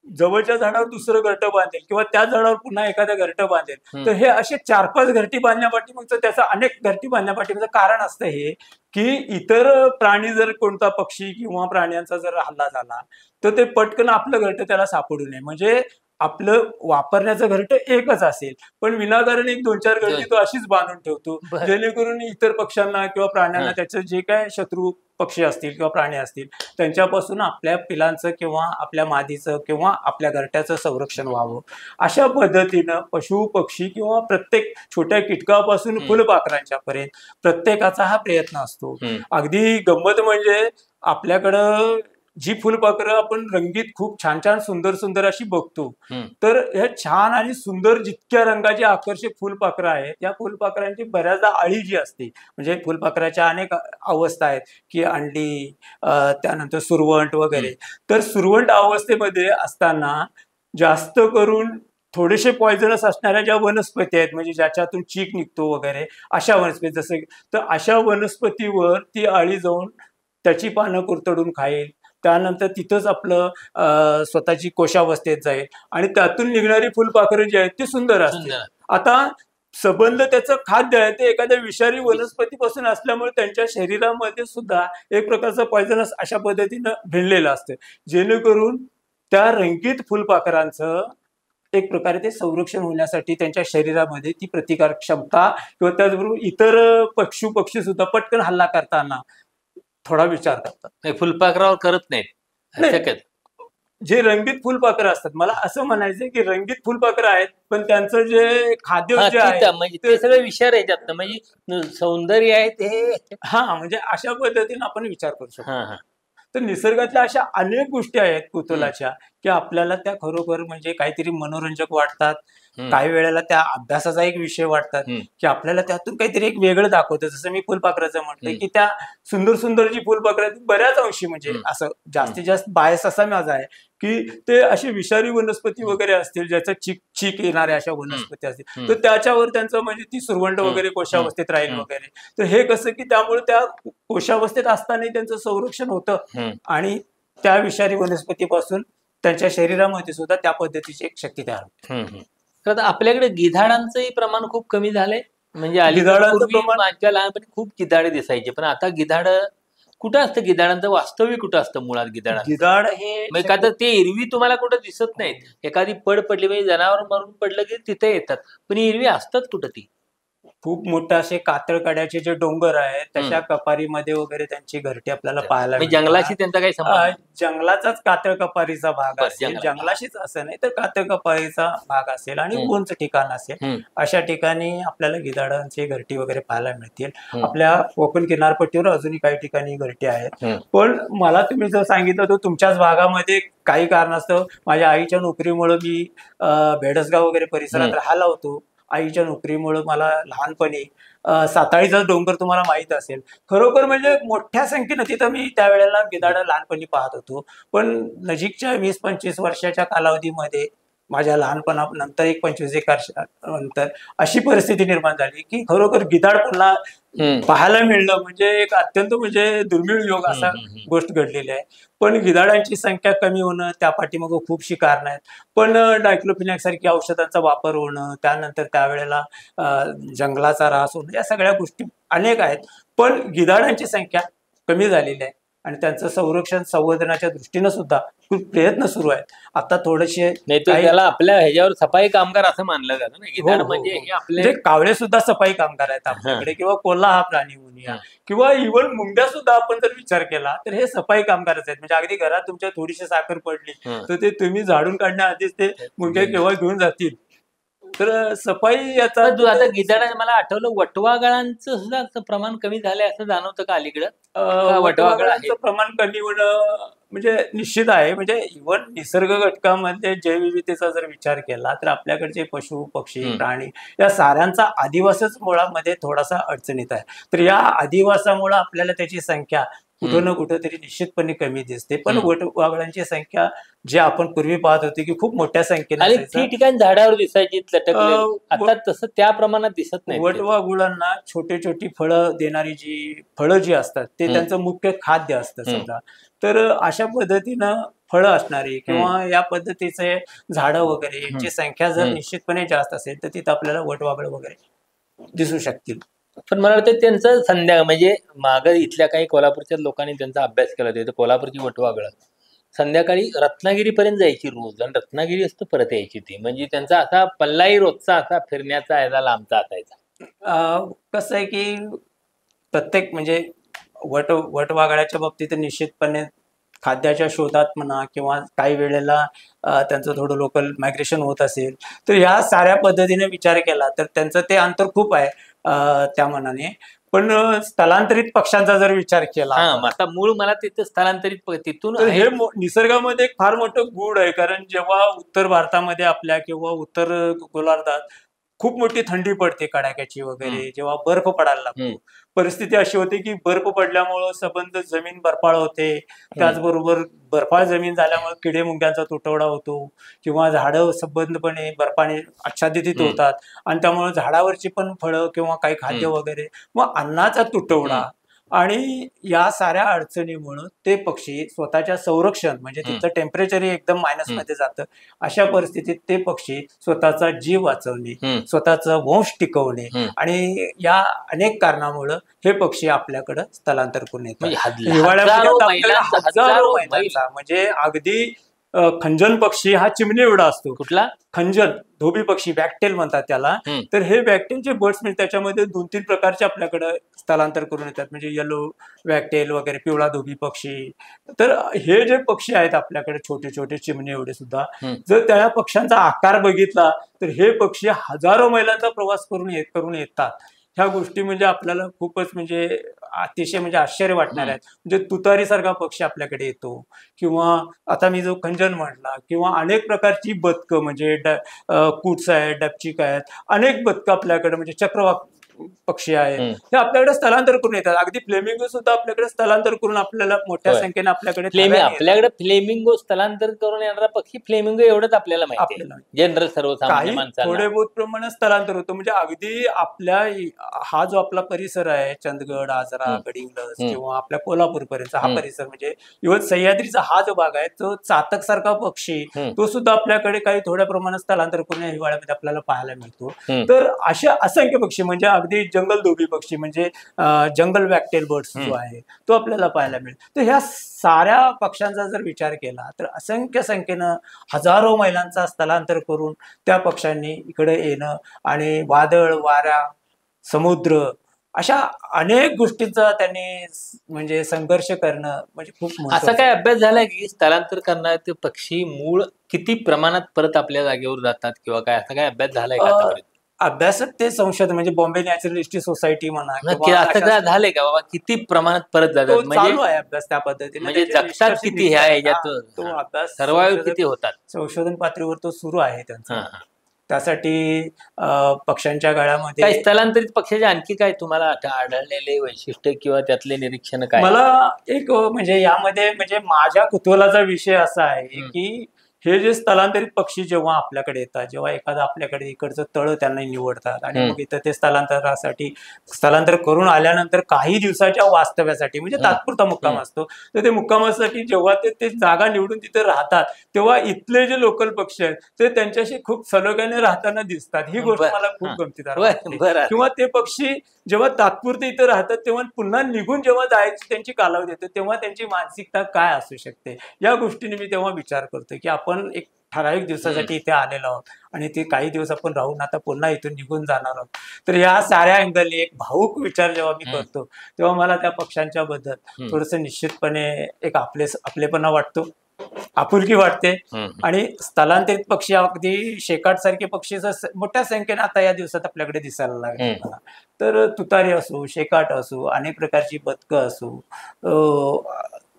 जवळच्या झाडावर दुसरं घरटं बांधेल किंवा त्या झाडावर पुन्हा एखादं घरटं बांधेल. तर हे असे 4-5 घरटी बांधण्यापाठी त्याचं अनेक घरटी बांधण्यापाठी कारण असतं हे की इतर प्राणी जर कोणता पक्षी किंवा प्राण्यांचा जर हल्ला झाला तर ते पटकन आपलं घरटं त्याला सापडू नये. म्हणजे आपलं वापरण्याचं घरटं एकच असेल पण विनाकारण 1-2-4 घरटी तो अशीच बांधून ठेवतो, जेणेकरून इतर पक्ष्यांना किंवा प्राण्यांना त्याचं जे काय शत्रू पक्षी असतील किंवा प्राणी असतील त्यांच्यापासून आपल्या पिलांचं किंवा आपल्या मादीचं किंवा आपल्या घरट्याचं संरक्षण व्हावं. अशा पद्धतीनं पशु पक्षी किंवा प्रत्येक छोट्या कीटकापासून फुलपाखरांच्या पर्यंत प्रत्येकाचा हा प्रयत्न असतो. अगदी गंमत म्हणजे आपल्याकडं जी फुलपाखरं आपण रंगीत खूप छान छान सुंदर सुंदर अशी बघतो, तर ह्या छान आणि सुंदर जितक्या रंगाची आकर्षक फुलपाखरं आहेत त्या फुलपाखरांची बऱ्याचदा अळी जी असते, म्हणजे फुलपाखराच्या अनेक अवस्था आहेत की अंडी, त्यानंतर सुरवंट वगैरे. तर सुरवंट अवस्थेमध्ये असताना जास्त करून थोडेसे पॉयझनस असणाऱ्या ज्या वनस्पती आहेत, म्हणजे ज्याच्यातून चीक निघतो वगैरे, अशा वनस्पती जसं, तर अशा वनस्पतीवर ती अळी जाऊन त्याची पानं कुरतडून खाईल. त्यानंतर तिथंच आपलं स्वतःची कोशावस्थेत जाईल आणि त्यातून निघणारी फुलपाखरं जी आहेत ती सुंदर असतील. आता सबंध त्याचं खाद्य आहे ते एखाद्या विषारी वनस्पतीपासून असल्यामुळे त्यांच्या शरीरामध्ये सुद्धा एक प्रकारचं पॉयझनस अशा पद्धतीनं भिनलेलं असतं, जेणेकरून त्या रंगीत फुलपाखरांचं एक प्रकारे ते संरक्षण होण्यासाठी त्यांच्या शरीरामध्ये ती प्रतिकार क्षमता किंवा त्याचबरोबर इतर पक्षी सुद्धा पटकन हल्ला करताना थोडा विचार करतात. फुलपाखरावर करत नाहीत. जे रंगीत फुलपाखरं असतात, मला असं म्हणायचं की रंगीत फुलपाखरं आहेत पण त्यांचं जे खाद्य जे आहे म्हणजे ते सगळे विषार याच्यात, म्हणजे सौंदर्य आहे ते. म्हणजे अशा पद्धतीने आपण विचार करू शकतो. तर निसर्गातल्या अशा अनेक गोष्टी आहेत कुतूहलाच्या की आपल्याला त्या खरोखर म्हणजे काहीतरी मनोरंजक वाटतात. हम्म. काही वेळेला त्या अभ्यासाचा एक विषय वाटतात हम्म. की आपल्याला त्यातून काहीतरी एक वेगळं दाखवतं. जसं मी फुलपाखराचं म्हटलं हम्म. की त्या सुंदर सुंदर जी फुलपाखरं बऱ्याच अंशी म्हणजे हम्म. असं जास्तीत जास्त बायस असा माझा आहे की ते अशी विषारी वनस्पती वगैरे असतील, ज्याचा चीक येणाऱ्या अशा वनस्पती असतील, हम्म. तर त्याच्यावर त्यांचं म्हणजे ती सुरवंट वगैरे कोशावस्थेत राहील हम्म. वगैरे. तर हे कसं की त्यामुळे त्या कोशावस्थेत असताना त्यांचं संरक्षण होतं हम्म. आणि त्या विषारी वनस्पतीपासून त्यांच्या शरीरामध्ये सुद्धा त्या पद्धतीची एक शक्ती तयार होते. हम्म. तर आता आपल्याकडे गिधाडांचंही प्रमाण खूप कमी झालंय. म्हणजे अलीकडे गिधाडांचं पूर्वी प्रमाण माझ्या लहानपणी खूप गिधाडे दिसायचे, पण आता गिधाड कुठं असतं? गिधाडांचं वास्तव्य कुठं असतं मुळात गिधाडांचं? गिधाड हे म्हणजे का तर ते एरवी तुम्हाला कुठं दिसत नाहीत. एखादी पड पडली म्हणजे जनावर मरून पडलं की तिथे येतात, पण एरवी असतात कुठं ती? खूप मोठे असे कातळकड्याचे जे डोंगर आहेत तशा हम्म. कपारीमध्ये वगैरे त्यांची घरटी आपल्याला पाहायला म्हणजे मिळतात. जंगलाशी त्यांचा काही संबंध नाही. जंगलाचाच कातळ कपारीचा भाग बरं, असेल, जंगलाचा. जंगलाशीच असं नाही तर कातळ कपारीचा भाग असेल आणि हम्म. उंच ठिकाण असेल, हम्म. अशा ठिकाणी आपल्याला गिधाडांची घरटी वगैरे पाहायला मिळतील. हम्म. आपल्या कोकण किनारपट्टीवर अजूनही काही ठिकाणी घरटी आहेत. हम्म. पण मला तुम्ही जर सांगितलं तर तुमच्याच भागामध्ये काही कारणास्तव माझ्या आईच्या नोकरीमुळे मी भेडसगाव वगैरे परिसरात हम्म. राहायला होतो. आईच्या नोकरीमुळे मला लहानपणी साताळीचा डोंगर तुम्हाला माहित असेल, खरोखर म्हणजे मोठ्या संख्येनं तिथं मी त्यावेळेला गिधाडं लहानपणी पाहत होतो. पण नजीकच्या 20-25 वर्षाच्या कालावधीमध्ये माझ्या लहानपणानंतर एक 25 वर्षानंतर अशी परिस्थिती निर्माण झाली की खरोखर गिधाड पुन्हा हम्म. पाहायला मिळणं म्हणजे एक अत्यंत म्हणजे दुर्मिळ योग असा हम्म. गोष्ट घडलेली आहे. पण गिधाडांची संख्या कमी होणं त्या पाठीमागं खूपशी कारणं आहेत. पण डायक्लोफिनॅक सारखी औषधांचा वापर होणं, त्यानंतर त्यावेळेला जंगलाचा ऱ्हास होणं, या सगळ्या गोष्टी अनेक आहेत. पण गिधाडांची संख्या कमी झालेली आहे आणि त्यांचं संरक्षण संवर्धनाच्या दृष्टीनं सुद्धा खूप प्रयत्न सुरू आहेत. आता थोडेसे नाही तर काही त्याला आपल्या ह्याच्यावर सफाई कामगार असं मानलं जातं ना. हो, गिधाड हो, म्हणजे हो. हे आपले म्हणजे कावळे सुद्धा सफाई कामगार आहेत आपल्याकडे, किंवा कोल्हा हा प्राणी म्हणूया, किंवा इव्हन मुंग्या सुद्धा आपण जर विचार केला तर हे सफाई कामगारच आहेत. म्हणजे अगदी घरात तुमच्या थोडीशी साखर पडली तर ते तुम्ही झाडून काढण्याआधीच ते मुंग्या केव्हा घेऊन जातील. तर सफाई याचा पण तू आता गिधाड मला आठवलं, वटवाघळांचं सुद्धा असं प्रमाण कमी झालंय असं जाणवतं का अलीकडं? का वटवाघळ आहे? वटवाघळाचं प्रमाण कमी होणं म्हणजे निश्चित आहे. म्हणजे इव्हन निसर्ग घटकामध्ये जैवविविधतेचा जर विचार केला तर आपल्याकडचे पशु पक्षी हम्म. प्राणी या साऱ्यांचा अधिवासच मुळामध्ये थोडासा अडचणीत आहे. तर या अधिवासामुळे आपल्याला त्याची संख्या कुठं ना कुठं तरी निश्चितपणे कमी दिसते. पण वटवाघळांची संख्या जी आपण पूर्वी पाहत होती की खूप मोठ्या संख्येने आणि असायचं. ठिकठिकाणी झाडावर दिसायची लटकलेली, अं, आता तसं त्या प्रमाणात दिसत नाही. वटवाघुळांना छोटे छोटी फळं देणारी फळं जी असतात ते त्यांचं मुख्य खाद्य असतं समजा. तर अशा पद्धतीनं फळं असणारी किंवा या पद्धतीचे झाडं वगैरे यांची संख्या जर निश्चितपणे जास्त असेल तर तिथं आपल्याला वटवाघळ वगैरे दिसू शकतील. पण मला वाटतं त्यांचं म्हणजे मागं इथल्या काही कोल्हापूरच्या लोकांनी त्यांचा अभ्यास केला होता. कोल्हापूरची वटवाघळ संध्याकाळी रत्नागिरीपर्यंत जायची रोज, आणि रत्नागिरी असतं परत यायची ती. म्हणजे त्यांचा असा पल्लाही रोजचा असा फिरण्याचा याचा लांबचा असायचा. कसं आहे की प्रत्येक म्हणजे वटवाघळाच्या बाबतीत निश्चितपणे खाद्याच्या शोधात म्हणा किंवा काही वेळेला त्यांचं थोडं लोकल मायग्रेशन होत असेल तर ह्या साऱ्या पद्धतीने विचार केला तर त्यांचं ते अंतर खूप आहे त्या मनाने. पण स्थलांतरित पक्ष्यांचा जर विचार केला आता मूळ मला तिथं स्थलांतरित तिथून तर हे निसर्गामध्ये एक फार मोठं गूढ आहे. कारण जेव्हा उत्तर भारतामध्ये आपल्या किंवा उत्तर गोलार्धात खूप मोठी थंडी पडते कडाक्याची वगैरे, जेव्हा बर्फ पडायला लागतो, परिस्थिती अशी होते की बर्फ पडल्यामुळं सबंध जमीन बर्फाळ होते. त्याचबरोबर बर्फाळ जमीन झाल्यामुळे किडे मुंग्यांचा तुटवडा होतो किंवा झाडं संबंधपणे बर्फाने आच्छादित होतात आणि त्यामुळे झाडावरची पण फळं किंवा काही खाद्य वगैरे मग अन्नाचा तुटवडा आणि या साऱ्या अडचणीमुळं ते पक्षी स्वतःच्या संरक्षण म्हणजे तिथलं टेम्परेचर एकदम मायनस मध्ये जातं. अशा परिस्थितीत ते पक्षी स्वतःचा जीव वाचवणे, स्वतःचा वंश टिकवणे आणि या अनेक कारणामुळं हे पक्षी आपल्याकडं स्थलांतर करून येतात. हिवाळ्यामध्ये हजारो मैलांचा म्हणजे अगदी खंजन पक्षी हा चिमणी एवढा असतो. कुठला खंजन धोबी पक्षी, बॅकटेल म्हणतात त्याला. तर हे बॅकटेलचे बर्ड्स म्हणजे त्याच्यामध्ये 2-3 प्रकारचे आपल्याकडे स्थलांतर करून येतात. म्हणजे येलो बॅकटेल वगैरे, पिवळा धोबी पक्षी. तर हे जे पक्षी आहेत आपल्याकडे छोटे छोटे चिमणी एवढे सुद्धा, जर त्या पक्ष्यांचा आकार बघितला तर हे पक्षी हजारो मैलांचा प्रवास करून येतात. ह्या गोष्टी म्हणजे आपल्याला खूपच म्हणजे अतिशय म्हणजे आश्चर्य वाटणार आहेत. म्हणजे तुतारी सारखा पक्षी आपल्याकडे येतो, किंवा आता मी जो खंजन म्हटला, किंवा अनेक प्रकारची बदकं म्हणजे कुट्स आहेत, डपचिक आहेत, अनेक बदकं आपल्याकडे म्हणजे चक्रवाक पक्षी आहेत, हे आपल्याकडे स्थलांतर करून येतात. अगदी फ्लेमिंगो सुद्धा आपल्याकडे स्थलांतर करून आपल्याला मोठ्या होय. संख्येने आपल्याकडे थाव्याने येतात. आपल्याकडे फ्लेमिंगो स्थलांतर करून येणारा पक्षी फ्लेमिंगो एवढंच आपल्याला माहिती आपल्याला आहे जनरल सर्वसामान्य काही माणसाला. थोडे बहुत प्रमाणात स्थलांतर होतं. म्हणजे अगदी हा जो आपला परिसर आहे, चंदगड, आजरा, गडिंग्लज किंवा आपल्या कोल्हापूर पर्यंत हा परिसर, म्हणजे इव्हन सह्याद्रीचा हा जो भाग आहे, तो चातक सारखा पक्षी, तो सुद्धा आपल्याकडे काही थोड्या प्रमाणात स्थलांतर करून या हिवाळ्यामध्ये आपल्याला पाहायला मिळतो. तर अशा असंख्य पक्षी म्हणजे अगदी जंगल धोबी पक्षी म्हणजे जंगल वॅकटेल बर्ड्स जो आहे तो आपल्याला पाहायला मिळतो. तर ह्या साऱ्या पक्ष्यांचा जर विचार केला तर असंख्य संख्येनं हजारो मैलांचा स्थलांतर करून त्या पक्ष्यांनी इकडे येणं आणि वादळ, वारा, समुद्र अशा अनेक गोष्टींचा त्यांनी म्हणजे संघर्ष करणं म्हणजे खूप असा महत्त्वाचं. काय अभ्यास झालाय की स्थलांतर करणारे ते पक्षी मूळ किती प्रमाणात परत आपल्या जागेवर जातात किंवा काय, असा काय अभ्यास झालाय का आतापर्यंत? अभ्यासात ते संशोधन म्हणजे बॉम्बे नॅचरलिस्टिक सोसायटी म्हणा नक्की किंवा असं काय झालंय का बाबा, किती प्रमाणात परत तो जातात म्हणजे चालू आहे अभ्यास त्या पद्धतीने. म्हणजे त्याचे जगतात निष्कर्ष किती ह्या निघतायत. ह्याच्यात, तो अभ्यास सर्वाईव्ह किती होतात? संशोधन पातळीवर तो सुरू आहे त्यांचा. हा, हा. त्यासाठी पक्ष्यांच्या काय गळ्यामध्ये स्थलांतरित पक्षाचे आणखी काय तुम्हाला आढळलेले वैशिष्ट्य किंवा त्यातले निरीक्षण काय? मला एक म्हणजे यामध्ये म्हणजे माझ्या कुतूहलाचा विषय असा आहे की हे जे स्थलांतरित पक्षी जेव्हा आपल्याकडे येतात, जेव्हा एखादा आपल्याकडे इकडचं तळ त्यांना निवडतात आणि मग इथं ते स्थलांतर करून आल्यानंतर काही दिवसाच्या वास्तव्यासाठी म्हणजे तात्पुरता मुक्काम असतो, तर ते मुक्कामासाठी जेव्हा ते जागा निवडून तिथे राहतात, तेव्हा इथले जे लोकल पक्षी आहेत ते त्यांच्याशी खूप सलोख्याने राहताना दिसतात. ही गोष्ट मला खूप गमतीदार वाटते. किंवा ते पक्षी जेव्हा तात्पुरते इथे राहतात तेव्हा पुन्हा निघून जेव्हा जायची त्यांची कालावधी येते तेव्हा त्यांची मानसिकता काय असू शकते, या गोष्टीने मी तेव्हा विचार करतो की आपण एक ठराविक दिवसासाठी इथे आलेलो आहोत आणि ते काही दिवस आपण राहून आता पुन्हा इथून निघून जाणार आहोत. तर या साऱ्या अँगलने एक भावुक विचार जेव्हा मी करतो तेव्हा मला त्या पक्ष्यांच्या बद्दल थोडस निश्चितपणे एक आपलेपणा वाटतो, आपुलकी वाटते. आणि स्थलांतरित पक्षी अगदी शेकाट सारखे पक्षी मोठ्या संख्येने आता या दिवसात आपल्याकडे दिसायला लागले. तर तुतारी असो, शेकाट असो, अनेक प्रकारची बदकं असो,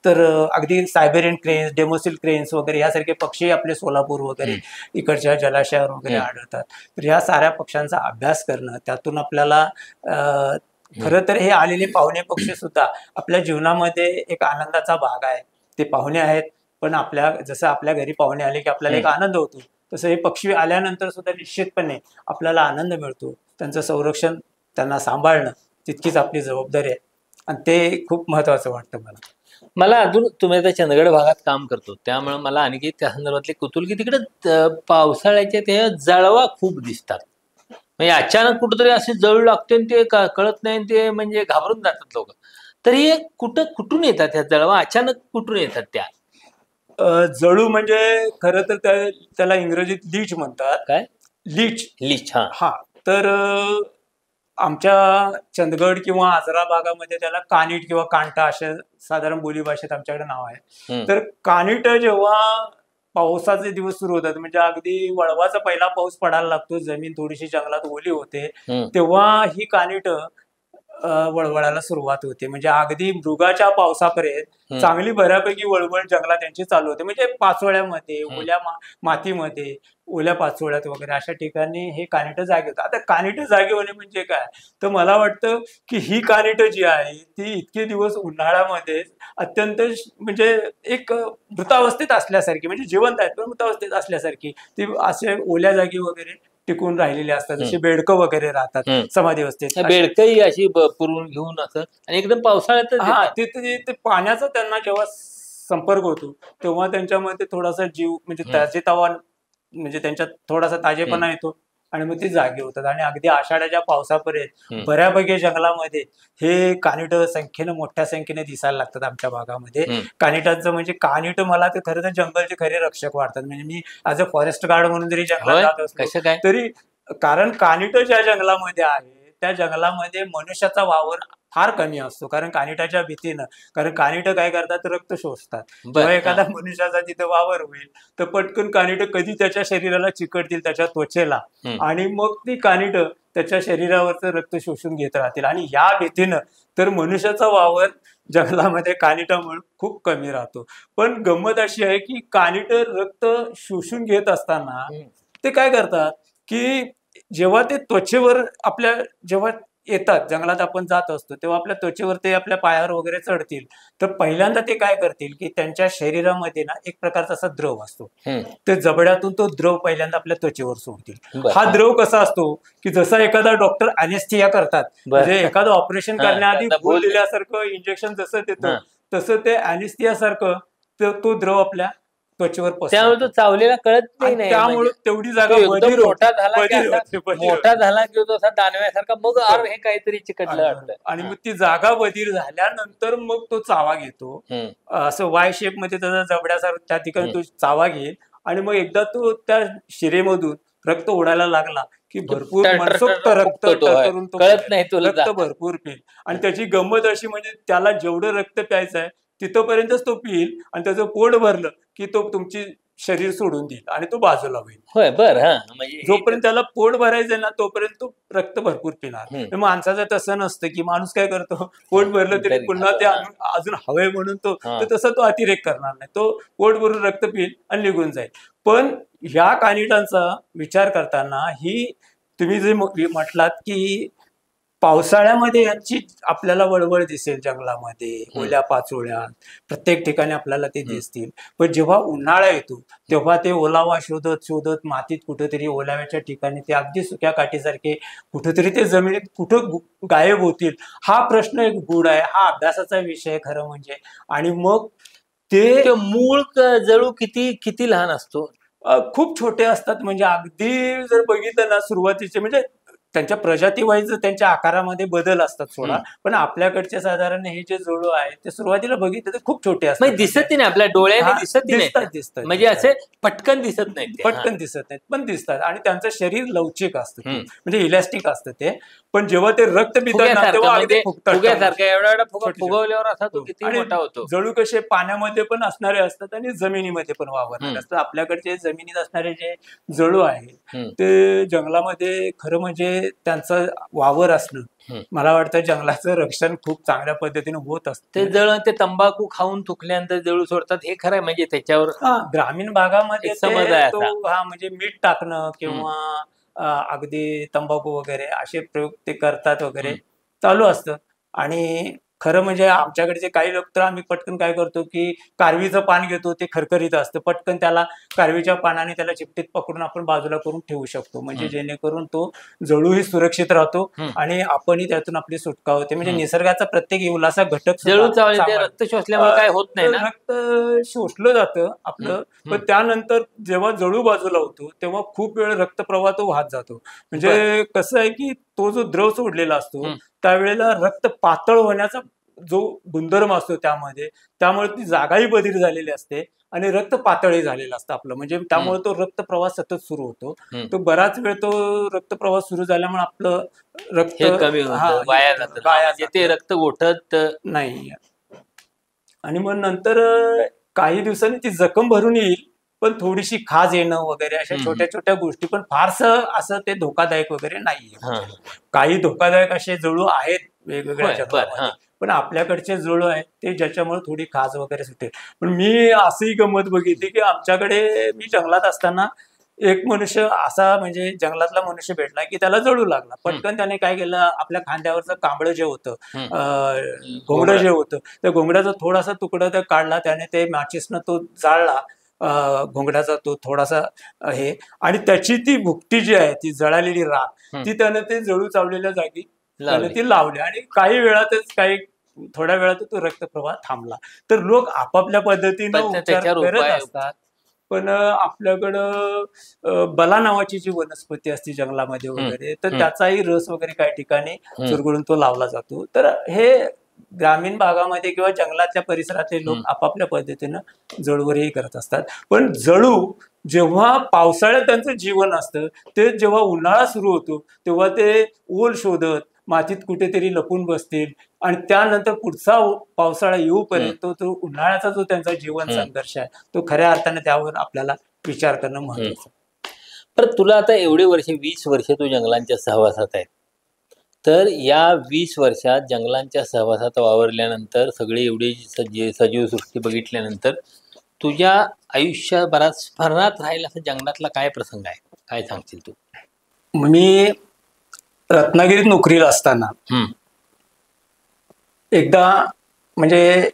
तर अगदी सायबेरियन क्रेन्स, डेमोसिल क्रेन्स वगैरे यासारखे पक्षी आपले सोलापूर वगैरे इकडच्या जलाशयावर वगैरे आढळतात. तर ह्या साऱ्या पक्ष्यांचा अभ्यास करणं, त्यातून आपल्याला खरं तर हे आलेले पाहुणे पक्षी सुद्धा आपल्या जीवनामध्ये एक आनंदाचा भाग आहे. ते पाहुणे आहेत, पण जसं आपल्या घरी पाहुणे आले की आपल्याला एक आनंद होतो, तसं हे पक्षी आल्यानंतर सुद्धा निश्चितपणे आपल्याला आनंद मिळतो. त्यांचं संरक्षण, त्यांना सांभाळणं तितकीच आपली जबाबदारी आहे आणि ते खूप महत्वाचं वाटतं मला. अजून तुम्ही आता चंदगड भागात काम करतो त्यामुळे मला आणखी त्या संदर्भातले कुतूहल की तिकडे पावसाळ्याचे ते जळवा खूप दिसतात. म्हणजे अचानक कुठंतरी असे जळू लागते आणि ते कळत नाही, ते म्हणजे घाबरून जातात लोक. तर हे कुठून येतात ह्या जळवा, अचानक कुठून येतात त्या? जळू म्हणजे खरं तर त्याला इंग्रजीत लीच म्हणतात. काय? लीच. हा. हा. तर आमच्या चंदगड किंवा आजरा भागामध्ये त्याला कानिट किंवा कांटा अशा साधारण बोलीभाषेत आमच्याकडे नाव आहे. तर कानिट जेव्हा पावसाचे दिवस सुरू होतात म्हणजे अगदी वळवाचा पहिला पाऊस पडायला लागतो, जमीन थोडीशी जंगलात ओली होते, तेव्हा ही कानिट वळवळायला सुरुवात होते. म्हणजे अगदी मृगाच्या पावसापर्यंत चांगली बऱ्यापैकी वळवळ जंगलात त्यांची चालू होते. म्हणजे पाचोळ्यामध्ये, ओल्या मातीमध्ये, ओल्या पाचोळ्यात वगैरे अशा ठिकाणी हे कानिट जागे होतात. आता कानिट जागे होणे म्हणजे काय, तर मला वाटतं की ही कानिट जी आहे ती इतके दिवस उन्हाळ्यामध्ये अत्यंत म्हणजे एक मृतावस्थेत असल्यासारखी, म्हणजे जिवंत आहेत पण मृतावस्थेत असल्यासारखी ती असे ओल्या जागी वगैरे टिकून राहिलेली असतात. जसे बेडकं वगैरे राहतात समाधी अवस्थेत, बेडकंही अशी पुरून घेऊन असं, आणि एकदम पावसाळ्यात ते पाण्याचा त्यांना जेव्हा संपर्क होतो तेव्हा त्यांच्यामध्ये थोडासा जीव म्हणजे ताजेतवा म्हणजे त्यांच्यात थोडासा ताजेपणा येतो आणि मग ते जागे होतात. आणि अगदी आषाढ्याच्या पावसापर्यंत बऱ्यापैकी जंगलामध्ये हे कानिट मोठ्या संख्येने दिसायला लागतात आमच्या भागामध्ये. कानिटांचं म्हणजे कानिट मला ते खरं तर जंगलचे खरे रक्षक वाटतात. म्हणजे मी ऍज अ फॉरेस्ट गार्ड म्हणून जरी जंगलात जात असतो तरी, कारण कानिट ज्या जंगलामध्ये आहे त्या जंगलामध्ये मनुष्याचा वावर फार कमी असतो. कारण कानिटाच्या भीतीनं, कारण कानिट काय करतात, रक्त शोषतात. जेव्हा एखादा मनुष्याचा तिथे वावर होईल तर पटकन कानिट कधी त्याच्या शरीराला चिकटतील, त्याच्या त्वचेला, आणि मग ती कानिट त्याच्या शरीरावरचं रक्त शोषून घेत राहतील. आणि या भीतीनं तर मनुष्याचा वावर जंगलामध्ये कानिटामुळे खूप कमी राहतो. पण गंमत अशी आहे की कानिट रक्त शोषून घेत असताना ते काय करतात की जेव्हा ते त्वचेवर आपल्या जेव्हा येतात, जंगलात आपण जात असतो तेव्हा आपल्या त्वचेवर ते आपल्या पायावर वगैरे चढतील, तर पहिल्यांदा ते काय करतील की त्यांच्या शरीरामध्ये ना एक प्रकारचा असा द्रव असतो, ते जबड्यातून तो द्रव पहिल्यांदा आपल्या त्वचेवर सोडतील. हा द्रव कसा असतो की जसा एखादा डॉक्टर अनेस्थीसिया करतात, म्हणजे एखादं ऑपरेशन करण्याआधी भूल दिल्यासारखं इंजेक्शन जसं देतं तसं ते अनेस्थीसिया सारखं तो द्रव आपल्या त्वचेवर त्यामुळे तो चावलेला कळत नाही. त्यामुळे तेवढी जागा मोठा झाला की तो असा दानव्यासारखा मग हे काहीतरी चिकटलं वाटतं. आणि मग ती जागा बधीर झाल्यानंतर मग तो चावा घेतो, असं वाय शेप मध्ये त्याचा जबड्यासारखं त्या ठिकाणी तो चावा घेईल. आणि मग एकदा तो त्या शिरेमधून रक्त ओढायला लागला की भरपूर मनसोक्त रक्त करून तो कळत नाही तो रक्त भरपूर पिईल. आणि त्याची गंमत अशी म्हणजे त्याला जेवढं रक्त प्यायचं आहे तिथपर्यंतच तो पिईल, आणि त्याचं पोट भरलं की तो तुमची शरीर सोडून देईल आणि तो बाजूला होईल. होय, बरं. म्हणजे जोपर्यंत त्याला पोट भरायचं ना तोपर्यंत तो रक्त भरपूर पिणार. माणसाचं तसं नसतं की माणूस काय करतो, पोट भरलं तरी पुन्हा ते अजून हवे म्हणून तो तसं तो अतिरेक करणार नाही, तो पोट भरून रक्त पिईल आणि निघून जाईल. पण ह्या कानिटांचा विचार करताना ही तुम्ही जे म्हटलात की पावसाळ्यामध्ये यांची आपल्याला वळवळ दिसेल जंगलामध्ये, ओल्या पाचोळ्या प्रत्येक ठिकाणी आपल्याला ते दिसतील. पण जेव्हा उन्हाळा येतो तेव्हा ते ओलावा शोधत शोधत मातीत कुठेतरी ओलाव्याच्या ठिकाणी ते अगदी सुक्या काठीसारखे कुठेतरी ते जमिनीत कुठं गायब होतील. हा प्रश्न एक गूढ आहे, हा अभ्यासाचा विषय खरं म्हणजे. आणि मग ते मूळ जळू किती किती लहान असतो? खूप छोटे असतात. म्हणजे अगदी जर बघितलं ना सुरुवातीचे, म्हणजे त्यांच्या प्रजाती वाईज त्यांच्या आकारामध्ये बदल असतात सोडा, पण आपल्याकडचे साधारण हे जे जळू आहे ते सुरुवातीला बघितलं तर खूप छोटे असतात. दिसत नाही आपल्या डोळ्याने, दिसतात म्हणजे असे पटकन दिसत नाहीत, पटकन दिसत नाहीत पण दिसतात. आणि त्यांचं शरीर लवचिक असतं, म्हणजे इलॅस्टिक असतं ते. पण जेव्हा ते रक्त पितात तेव्हा एवढा फुगवल्यावर असा तो किती मोठा होतो. जळू कसे पाण्यामध्ये पण असणारे असतात आणि जमिनीमध्ये पण वावरणारे असतात. आपल्याकडचे जमिनीत असणारे जे जळू आहेत ते जंगलामध्ये खरं म्हणजे त्यांचं वावर असणं, मला वाटतं जंगलाचं रक्षण खूप चांगल्या पद्धतीने होत असतं. ते तंबाखू खाऊन थुकल्यानंतर जळू सोडतात, हे खरं आहे. म्हणजे त्याच्यावर ग्रामीण भागामध्ये समज आहे म्हणजे मीठ टाकणं किंवा अगदी तंबाखू वगैरे असे प्रयोग ते करतात वगैरे चालू असतं. आणि खरं म्हणजे आमच्याकडचे काही लोक तर आम्ही पटकन काय करतो की कारवीचं पान घेतो, ते खरखरीत असतं, पटकन त्याला कारवीच्या पानाने त्याला चिपटीत पकडून आपण बाजूला करून ठेवू शकतो, म्हणजे जेणेकरून तो जळूही सुरक्षित राहतो आणि आपणही त्यातून आपली सुटका होते. म्हणजे निसर्गाचा प्रत्येक इवलासा घटक रक्त शोषल्यामुळे काय होत नाही ना, रक्त शोषलं जातं आपलं, पण त्यानंतर जेव्हा जळू बाजूला होतो तेव्हा खूप वेळ रक्तप्रवाह तो वाहत जातो. म्हणजे कसं आहे की तो जो द्रव सोडलेला असतो त्यावेळेला रक्त पातळ होण्याचा जो गुणधर्म असतो त्यामुळे ती जागाही बधीर झालेली असते आणि रक्त पातळही झालेलं असतं आपलं. म्हणजे त्यामुळे तो रक्तप्रवाह सतत सुरू होतो. तो बराच वेळ तो रक्तप्रवाह सुरू झाल्यामुळे आपलं रक्त कमी वाया जातं, ते रक्त गोठत नाही. आणि मग नंतर काही दिवसांनी ती जखम भरून येईल, पण थोडीशी खाज येणं वगैरे अशा छोट्या छोट्या गोष्टी, पण फारसं असं ते धोकादायक वगैरे नाहीये. काही धोकादायक असे जळू आहेत वेगवेगळ्या जंगलामध्ये, पण आपल्याकडचे जळू आहेत ते ज्याच्यामुळे थोडी खाज वगैरे सुटेल. पण मी अशी गंमत बघितली की आमच्याकडे मी जंगलात असताना एक मनुष्य असा, म्हणजे जंगलातला मनुष्य भेटला की त्याला जळू लागला. पटकन त्याने काय केलं, आपल्या खांद्यावरचं कांबळं जे होतं, घोंगडं जे होतं, त्या घोंगड्याचा थोडासा तुकडा त्या काढला त्याने, ते मॅचिसनं तो जाळला घोंगड्याचा तो थोडासा हे, आणि त्याची ती भुकटी जी आहे ती जळालेली राख ती त्यानं ते जळू चावलेल्या जागी त्याने ती लावली. आणि काही वेळातच थोड्या वेळात तो रक्तप्रवाह थांबला. तर लोक आपापल्या पद्धतीनं उपचार करत असतात. पण आपल्याकडं बला नावाची जी वनस्पती असते जंगलामध्ये वगैरे, तर त्याचाही रस वगैरे काही ठिकाणी चुरगळून तो लावला जातो. तर हे ग्रामीण भागामध्ये किंवा जंगलातल्या परिसरातले लोक आपापल्या पद्धतीनं जळूवरही करत असतात. पण जळू जेव्हा पावसाळ्यात त्यांचं जीवन असतं, ते जेव्हा उन्हाळा सुरू होतो तेव्हा ते ओल शोधत मातीत कुठेतरी लपून बसतील, आणि त्यानंतर पुढचा पावसाळा येऊपर्यंत तो उन्हाळ्याचा जो त्यांचा जीवन संघर्ष आहे तो खऱ्या अर्थाने त्यावर आपल्याला विचार करणं महत्वाचं. पर तुला आता एवढे वर्ष 20 वर्ष तू जंगलांच्या सहवासात आहे, तर या 20 वर्षात जंगलांच्या सहवासात वावरल्यानंतर सगळी एवढी सजीव सृष्टी बघितल्यानंतर तुझ्या आयुष्यभरात स्मरणात राहील असं जंगलातला काय प्रसंग आहे, काय सांगशील तू? मी रत्नागिरीत नोकरीला असताना एकदा म्हणजे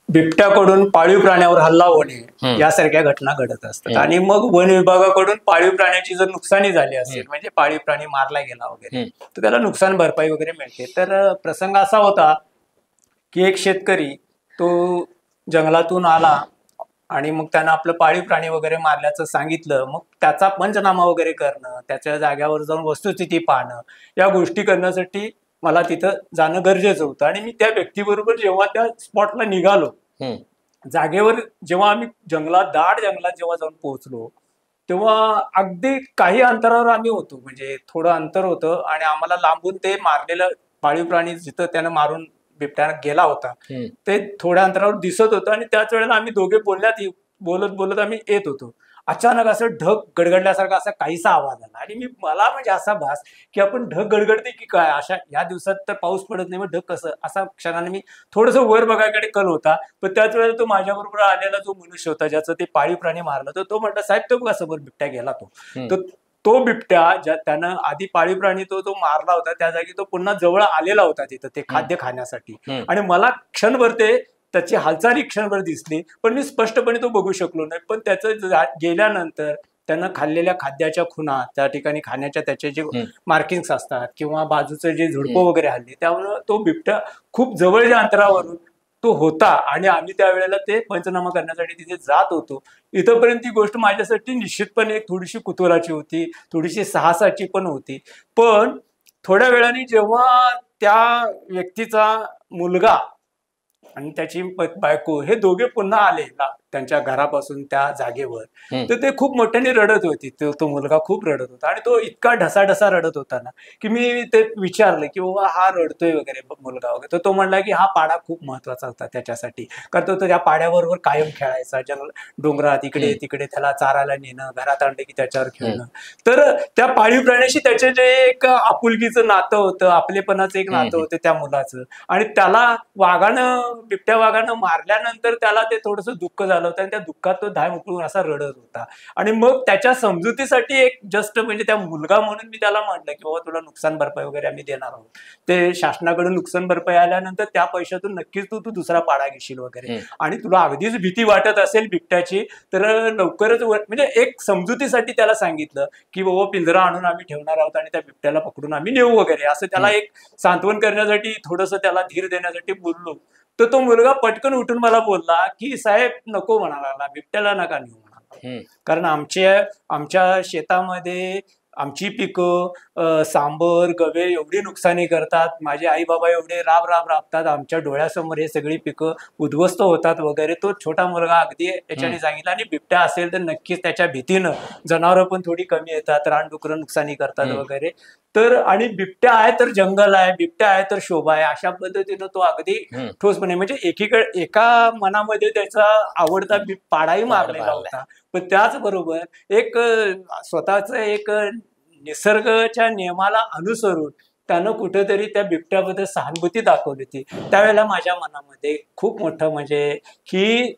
बिबट्याकडून पाळीव प्राण्यावर हल्ला होणे यासारख्या घटना घडत असतात. आणि मग वन विभागाकडून पाळीव प्राण्याची जर नुकसानी झाली असेल, म्हणजे पाळीव प्राणी मारला गेला वगैरे, तर त्याला नुकसान भरपाई वगैरे मिळते. तर प्रसंग असा होता की एक शेतकरी तो जंगलातून आला आणि मग त्यानं आपलं पाळीव प्राणी वगैरे मारल्याचं सांगितलं. मग त्याचा पंचनामा वगैरे करणं, त्याच्या जाग्यावर जाऊन वस्तुस्थिती पाहणं, या गोष्टी करण्यासाठी मला तिथं जाणं गरजेचं होतं. आणि मी त्या व्यक्तीबरोबर जेव्हा त्या स्पॉटला निघालो, जागेवर जेव्हा आम्ही दाट जंगलात जेव्हा जाऊन पोहोचलो, तेव्हा अगदी काही अंतरावर आम्ही होतो, म्हणजे थोडं अंतर होतं आणि आम्हाला लांबून ते मारलेलं पाळीव प्राणी जिथं त्यानं मारून बिबट्यानं गेला होता ते थोड्या अंतरावर दिसत होतं. आणि त्याच वेळेला आम्ही दोघे बोलत बोलत आम्ही येत होतो. अचानक असं ढग गडगडल्यासारखा असा काहीसा आवाज आला आणि मला म्हणजे असा भास की आपण ढग गडगडते की काय, अशा या दिवसात तर पाऊस पडत नाही, मग ढग कसं, असा क्षणाने मी थोडस वर बघायकडे कल होता. पण त्याच वेळेला तो माझ्याबरोबर आलेला जो मनुष्य होता ज्याचं ते पाळीव प्राणी मारलं, तर तो म्हटलं, साहेब तो कसं बरं बिबट्या गेला तो बिबट्या त्यानं आधी पाळीव प्राणी तो मारला होता, त्या जागी तो पुन्हा जवळ आलेला होता तिथं ते खाद्य खाण्यासाठी. आणि मला क्षणभर त्याची हालचाली क्षणभर दिसली, पण मी स्पष्टपणे तो बघू शकलो नाही. पण त्याचं गेल्यानंतर त्यानं खाल्लेल्या खाद्याच्या खुणा, त्या ठिकाणी खाण्याच्या त्याचे जे मार्किंग्स असतात किंवा बाजूचं जे झुडपं वगैरे हल्ली, त्यामुळे तो बिबट्या खूप जवळच्या अंतरावरून तो होता. आणि आम्ही त्यावेळेला ते पंचनामा करण्यासाठी तिथे जात होतो. इथंपर्यंत ती गोष्ट माझ्यासाठी निश्चितपणे एक थोडीशी कुतूहलाची होती, थोडीशी साहसाची पण होती. पण थोड्या वेळाने जेव्हा त्या व्यक्तीचा मुलगा आणि त्याची बायको हे दोघे पुन्हा आले त्यांच्या घरापासून त्या जागेवर, तर ते खूप मोठ्याने रडत होती. तो मुलगा खूप रडत होता आणि तो इतका ढसाढसा रडत होता ना की मी ते विचारलं की बाबा हा रडतोय वगैरे मुलगा वगैरे, तर तो म्हणला की हा पाडा खूप महत्वाचा होता त्याच्यासाठी, कारण तो त्या पाड्याबरोबर कायम खेळायचा, डोंगरात इकडे तिकडे त्याला चारायला नेणं, घरात आणलं की त्याच्यावर खेळणं. तर त्या पाळीव प्राण्याशी त्याचे जे एक आपुलकीचं नातं होतं, आपलेपणाचं एक नातं होतं त्या मुलाचं. आणि त्याला बिबट्या वाघानं मारल्यानंतर त्याला ते थोडंसं दुःख झालं होतं आणि त्या दुःखात तो धाय उकळून असा रडत होता. आणि मग त्याच्या समजुतीसाठी एक जस्ट म्हणजे त्या मुलगा म्हणून मी त्याला म्हटलं की बाबा तुला नुकसान भरपाई वगैरे आम्ही देणार आहोत, ते शासनाकडून नुकसान भरपाई आल्यानंतर त्या पैशातून नक्कीच तू दुसरा पाडा घेशील वगैरे, आणि तुला अगदीच भीती वाटत असेल बिबट्याची तर लवकरच, म्हणजे एक समजुतीसाठी त्याला सांगितलं की बाबा पिंजरा आणून आम्ही ठेवणार आहोत आणि त्या बिबट्याला पकडून आम्ही नेऊ वगैरे, असं त्याला एक सांत्वन करण्यासाठी, थोडंसं त्याला धीर देण्यासाठी बोललो. तर तो मुलगा पटकन उठून मला बोलला की साहेब नको म्हणाला, बिबट्याला नका नेऊ म्हणाला, कारण आमच्या शेतामध्ये आमची पिकं सांबर गवे एवढी नुकसानी करतात, माझे आई बाबा एवढे राबतात, आमच्या डोळ्यासमोर हे सगळी पिकं उद्ध्वस्त होतात वगैरे. तो छोटा मुलगा अगदी याच्याने सांगितलं. आणि बिबट्या असेल तर नक्कीच त्याच्या भीतीनं जनावरं पण थोडी कमी येतात, रानडुकरं नुकसानी करतात वगैरे. तर आणि बिबट्या आहे तर जंगल आहे, बिबट्या आहे तर शोभा आहे, अशा पद्धतीनं तो अगदी ठोसपणे, म्हणजे एका मनामध्ये त्याचा आवडता पाडाही मारलेला होता, पण त्याचबरोबर एक स्वतःच एक निसर्गाच्या नियमाला अनुसरून त्यानं कुठेतरी त्या बिबट्याबद्दल सहानुभूती दाखवली होती. त्यावेळेला माझ्या मनामध्ये खूप मोठं म्हणजे की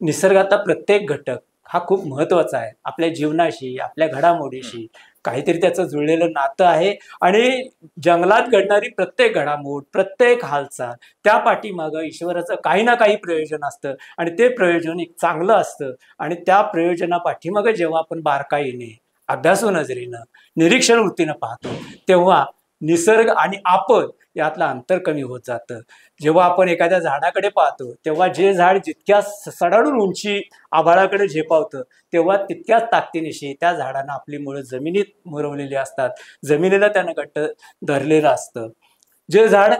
निसर्गाचा प्रत्येक घटक हा खूप महत्वाचा आहे, आपल्या जीवनाशी, आपल्या घडामोडीशी काहीतरी त्याचं जुळलेलं नातं आहे. आणि जंगलात घडणारी प्रत्येक घडामोड, प्रत्येक हालचाल, त्या पाठीमागं ईश्वराचं काही ना काही प्रयोजन असतं आणि ते प्रयोजन एक चांगलं असतं. आणि त्या प्रयोजना पाठीमागं जेव्हा आपण बारकाईने, अभ्यासू नजरेनं, निरीक्षण वृत्तीनं पाहतो, तेव्हा निसर्ग आणि आपण यातलं अंतर कमी होत जातं. जेव्हा आपण एखाद्या झाडाकडे पाहतो तेव्हा जे झाड जितक्या सडाडून उंची आभाळाकडे झेपावतं, तेव्हा तितक्याच ताकदीनिशी त्या झाडांना आपली मुळं जमिनीत मुरवलेली असतात, जमिनीला त्यानं घट्ट धरलेलं असतं. जे झाड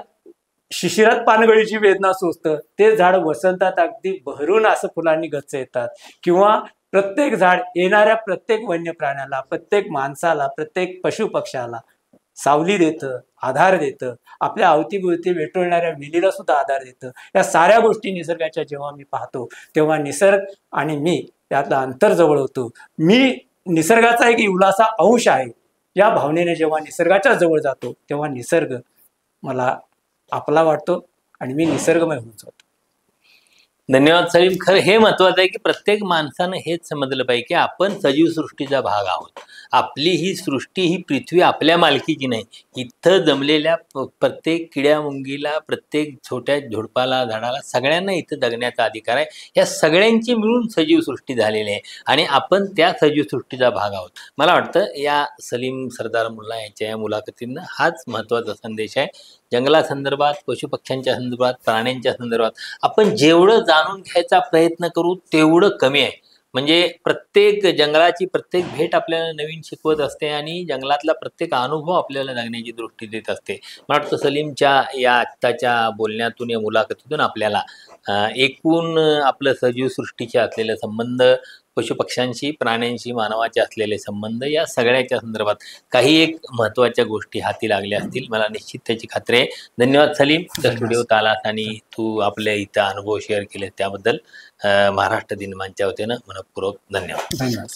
शिशिरात पानगळीची वेदना सोसतं, ते झाड वसंतात अगदी बहरून असं फुलांनी गच्च येतात. किंवा प्रत्येक झाड येणाऱ्या प्रत्येक वन्य प्राण्याला, प्रत्येक माणसाला, प्रत्येक पशुपक्ष्याला सावली देतं, आधार देतं, आपल्या अवतीभोवती वेटोळणाऱ्या वेलीला सुद्धा आधार देतं. या साऱ्या गोष्टी निसर्गाच्या जेव्हा मी पाहतो तेव्हा निसर्ग आणि मी यातलं अंतर जवळ होतो. मी निसर्गाचा एक इवलासा अंश आहे. या भावनेने जेव्हा निसर्गाच्या जवळ जातो तेव्हा निसर्ग मला आपला वाटतो आणि मी निसर्गमय होऊन जातो. धन्यवाद सलीम. खरं हे महत्वाचं आहे की प्रत्येक माणसानं हेच समजलं पाहिजे की आपण सजीव सृष्टीचा भाग आहोत. आपली ही सृष्टी, ही पृथ्वी आपल्या मालकीची नाही. इथं जमलेल्या प्रत्येक किड्या मुंगीला, प्रत्येक छोट्या झुडपाला, झाडाला, सगळ्यांना इथं जगण्याचा अधिकार आहे. या सगळ्यांची मिळून सजीव सृष्टी झालेली आहे आणि आपण त्या सजीव सृष्टीचा भाग आहोत. मला वाटतं या सलीम सरदार मुल्ला यांच्या या मुलाखतींना हाच महत्त्वाचा संदेश आहे. जंगलासंदर्भात, पशुपक्ष्यांच्या संदर्भात, प्राण्यांच्या संदर्भात आपण जेवढं जाणून घ्यायचा प्रयत्न करू तेवढं कमी आहे. म्हणजे प्रत्येक जंगलाची प्रत्येक भेट आपल्याला नवीन शिकवत असते आणि जंगलातला प्रत्येक अनुभव आपल्याला जगण्याची दृष्टी देत असते. मला वाटतं सलीमच्या या आत्ताच्या बोलण्यातून, या मुलाखतीतून आपल्याला एकूण आपलं सजीव सृष्टीचे असलेले संबंध, पशुपक्ष्यांशी, प्राण्यांशी, मानवाचे असलेले संबंध, या सगळ्याच्या संदर्भात काही एक महत्त्वाच्या गोष्टी हाती लागल्या असतील. मला निश्चित त्याची खात्री आहे. धन्यवाद सलीम, त्या स्टुडिओत आलास आणि तू आपल्या इथं अनुभव शेअर केले त्याबद्दल महाराष्ट्र दिनमानच्या वतीनं मनपूर्वक धन्यवाद. धन्यवाद.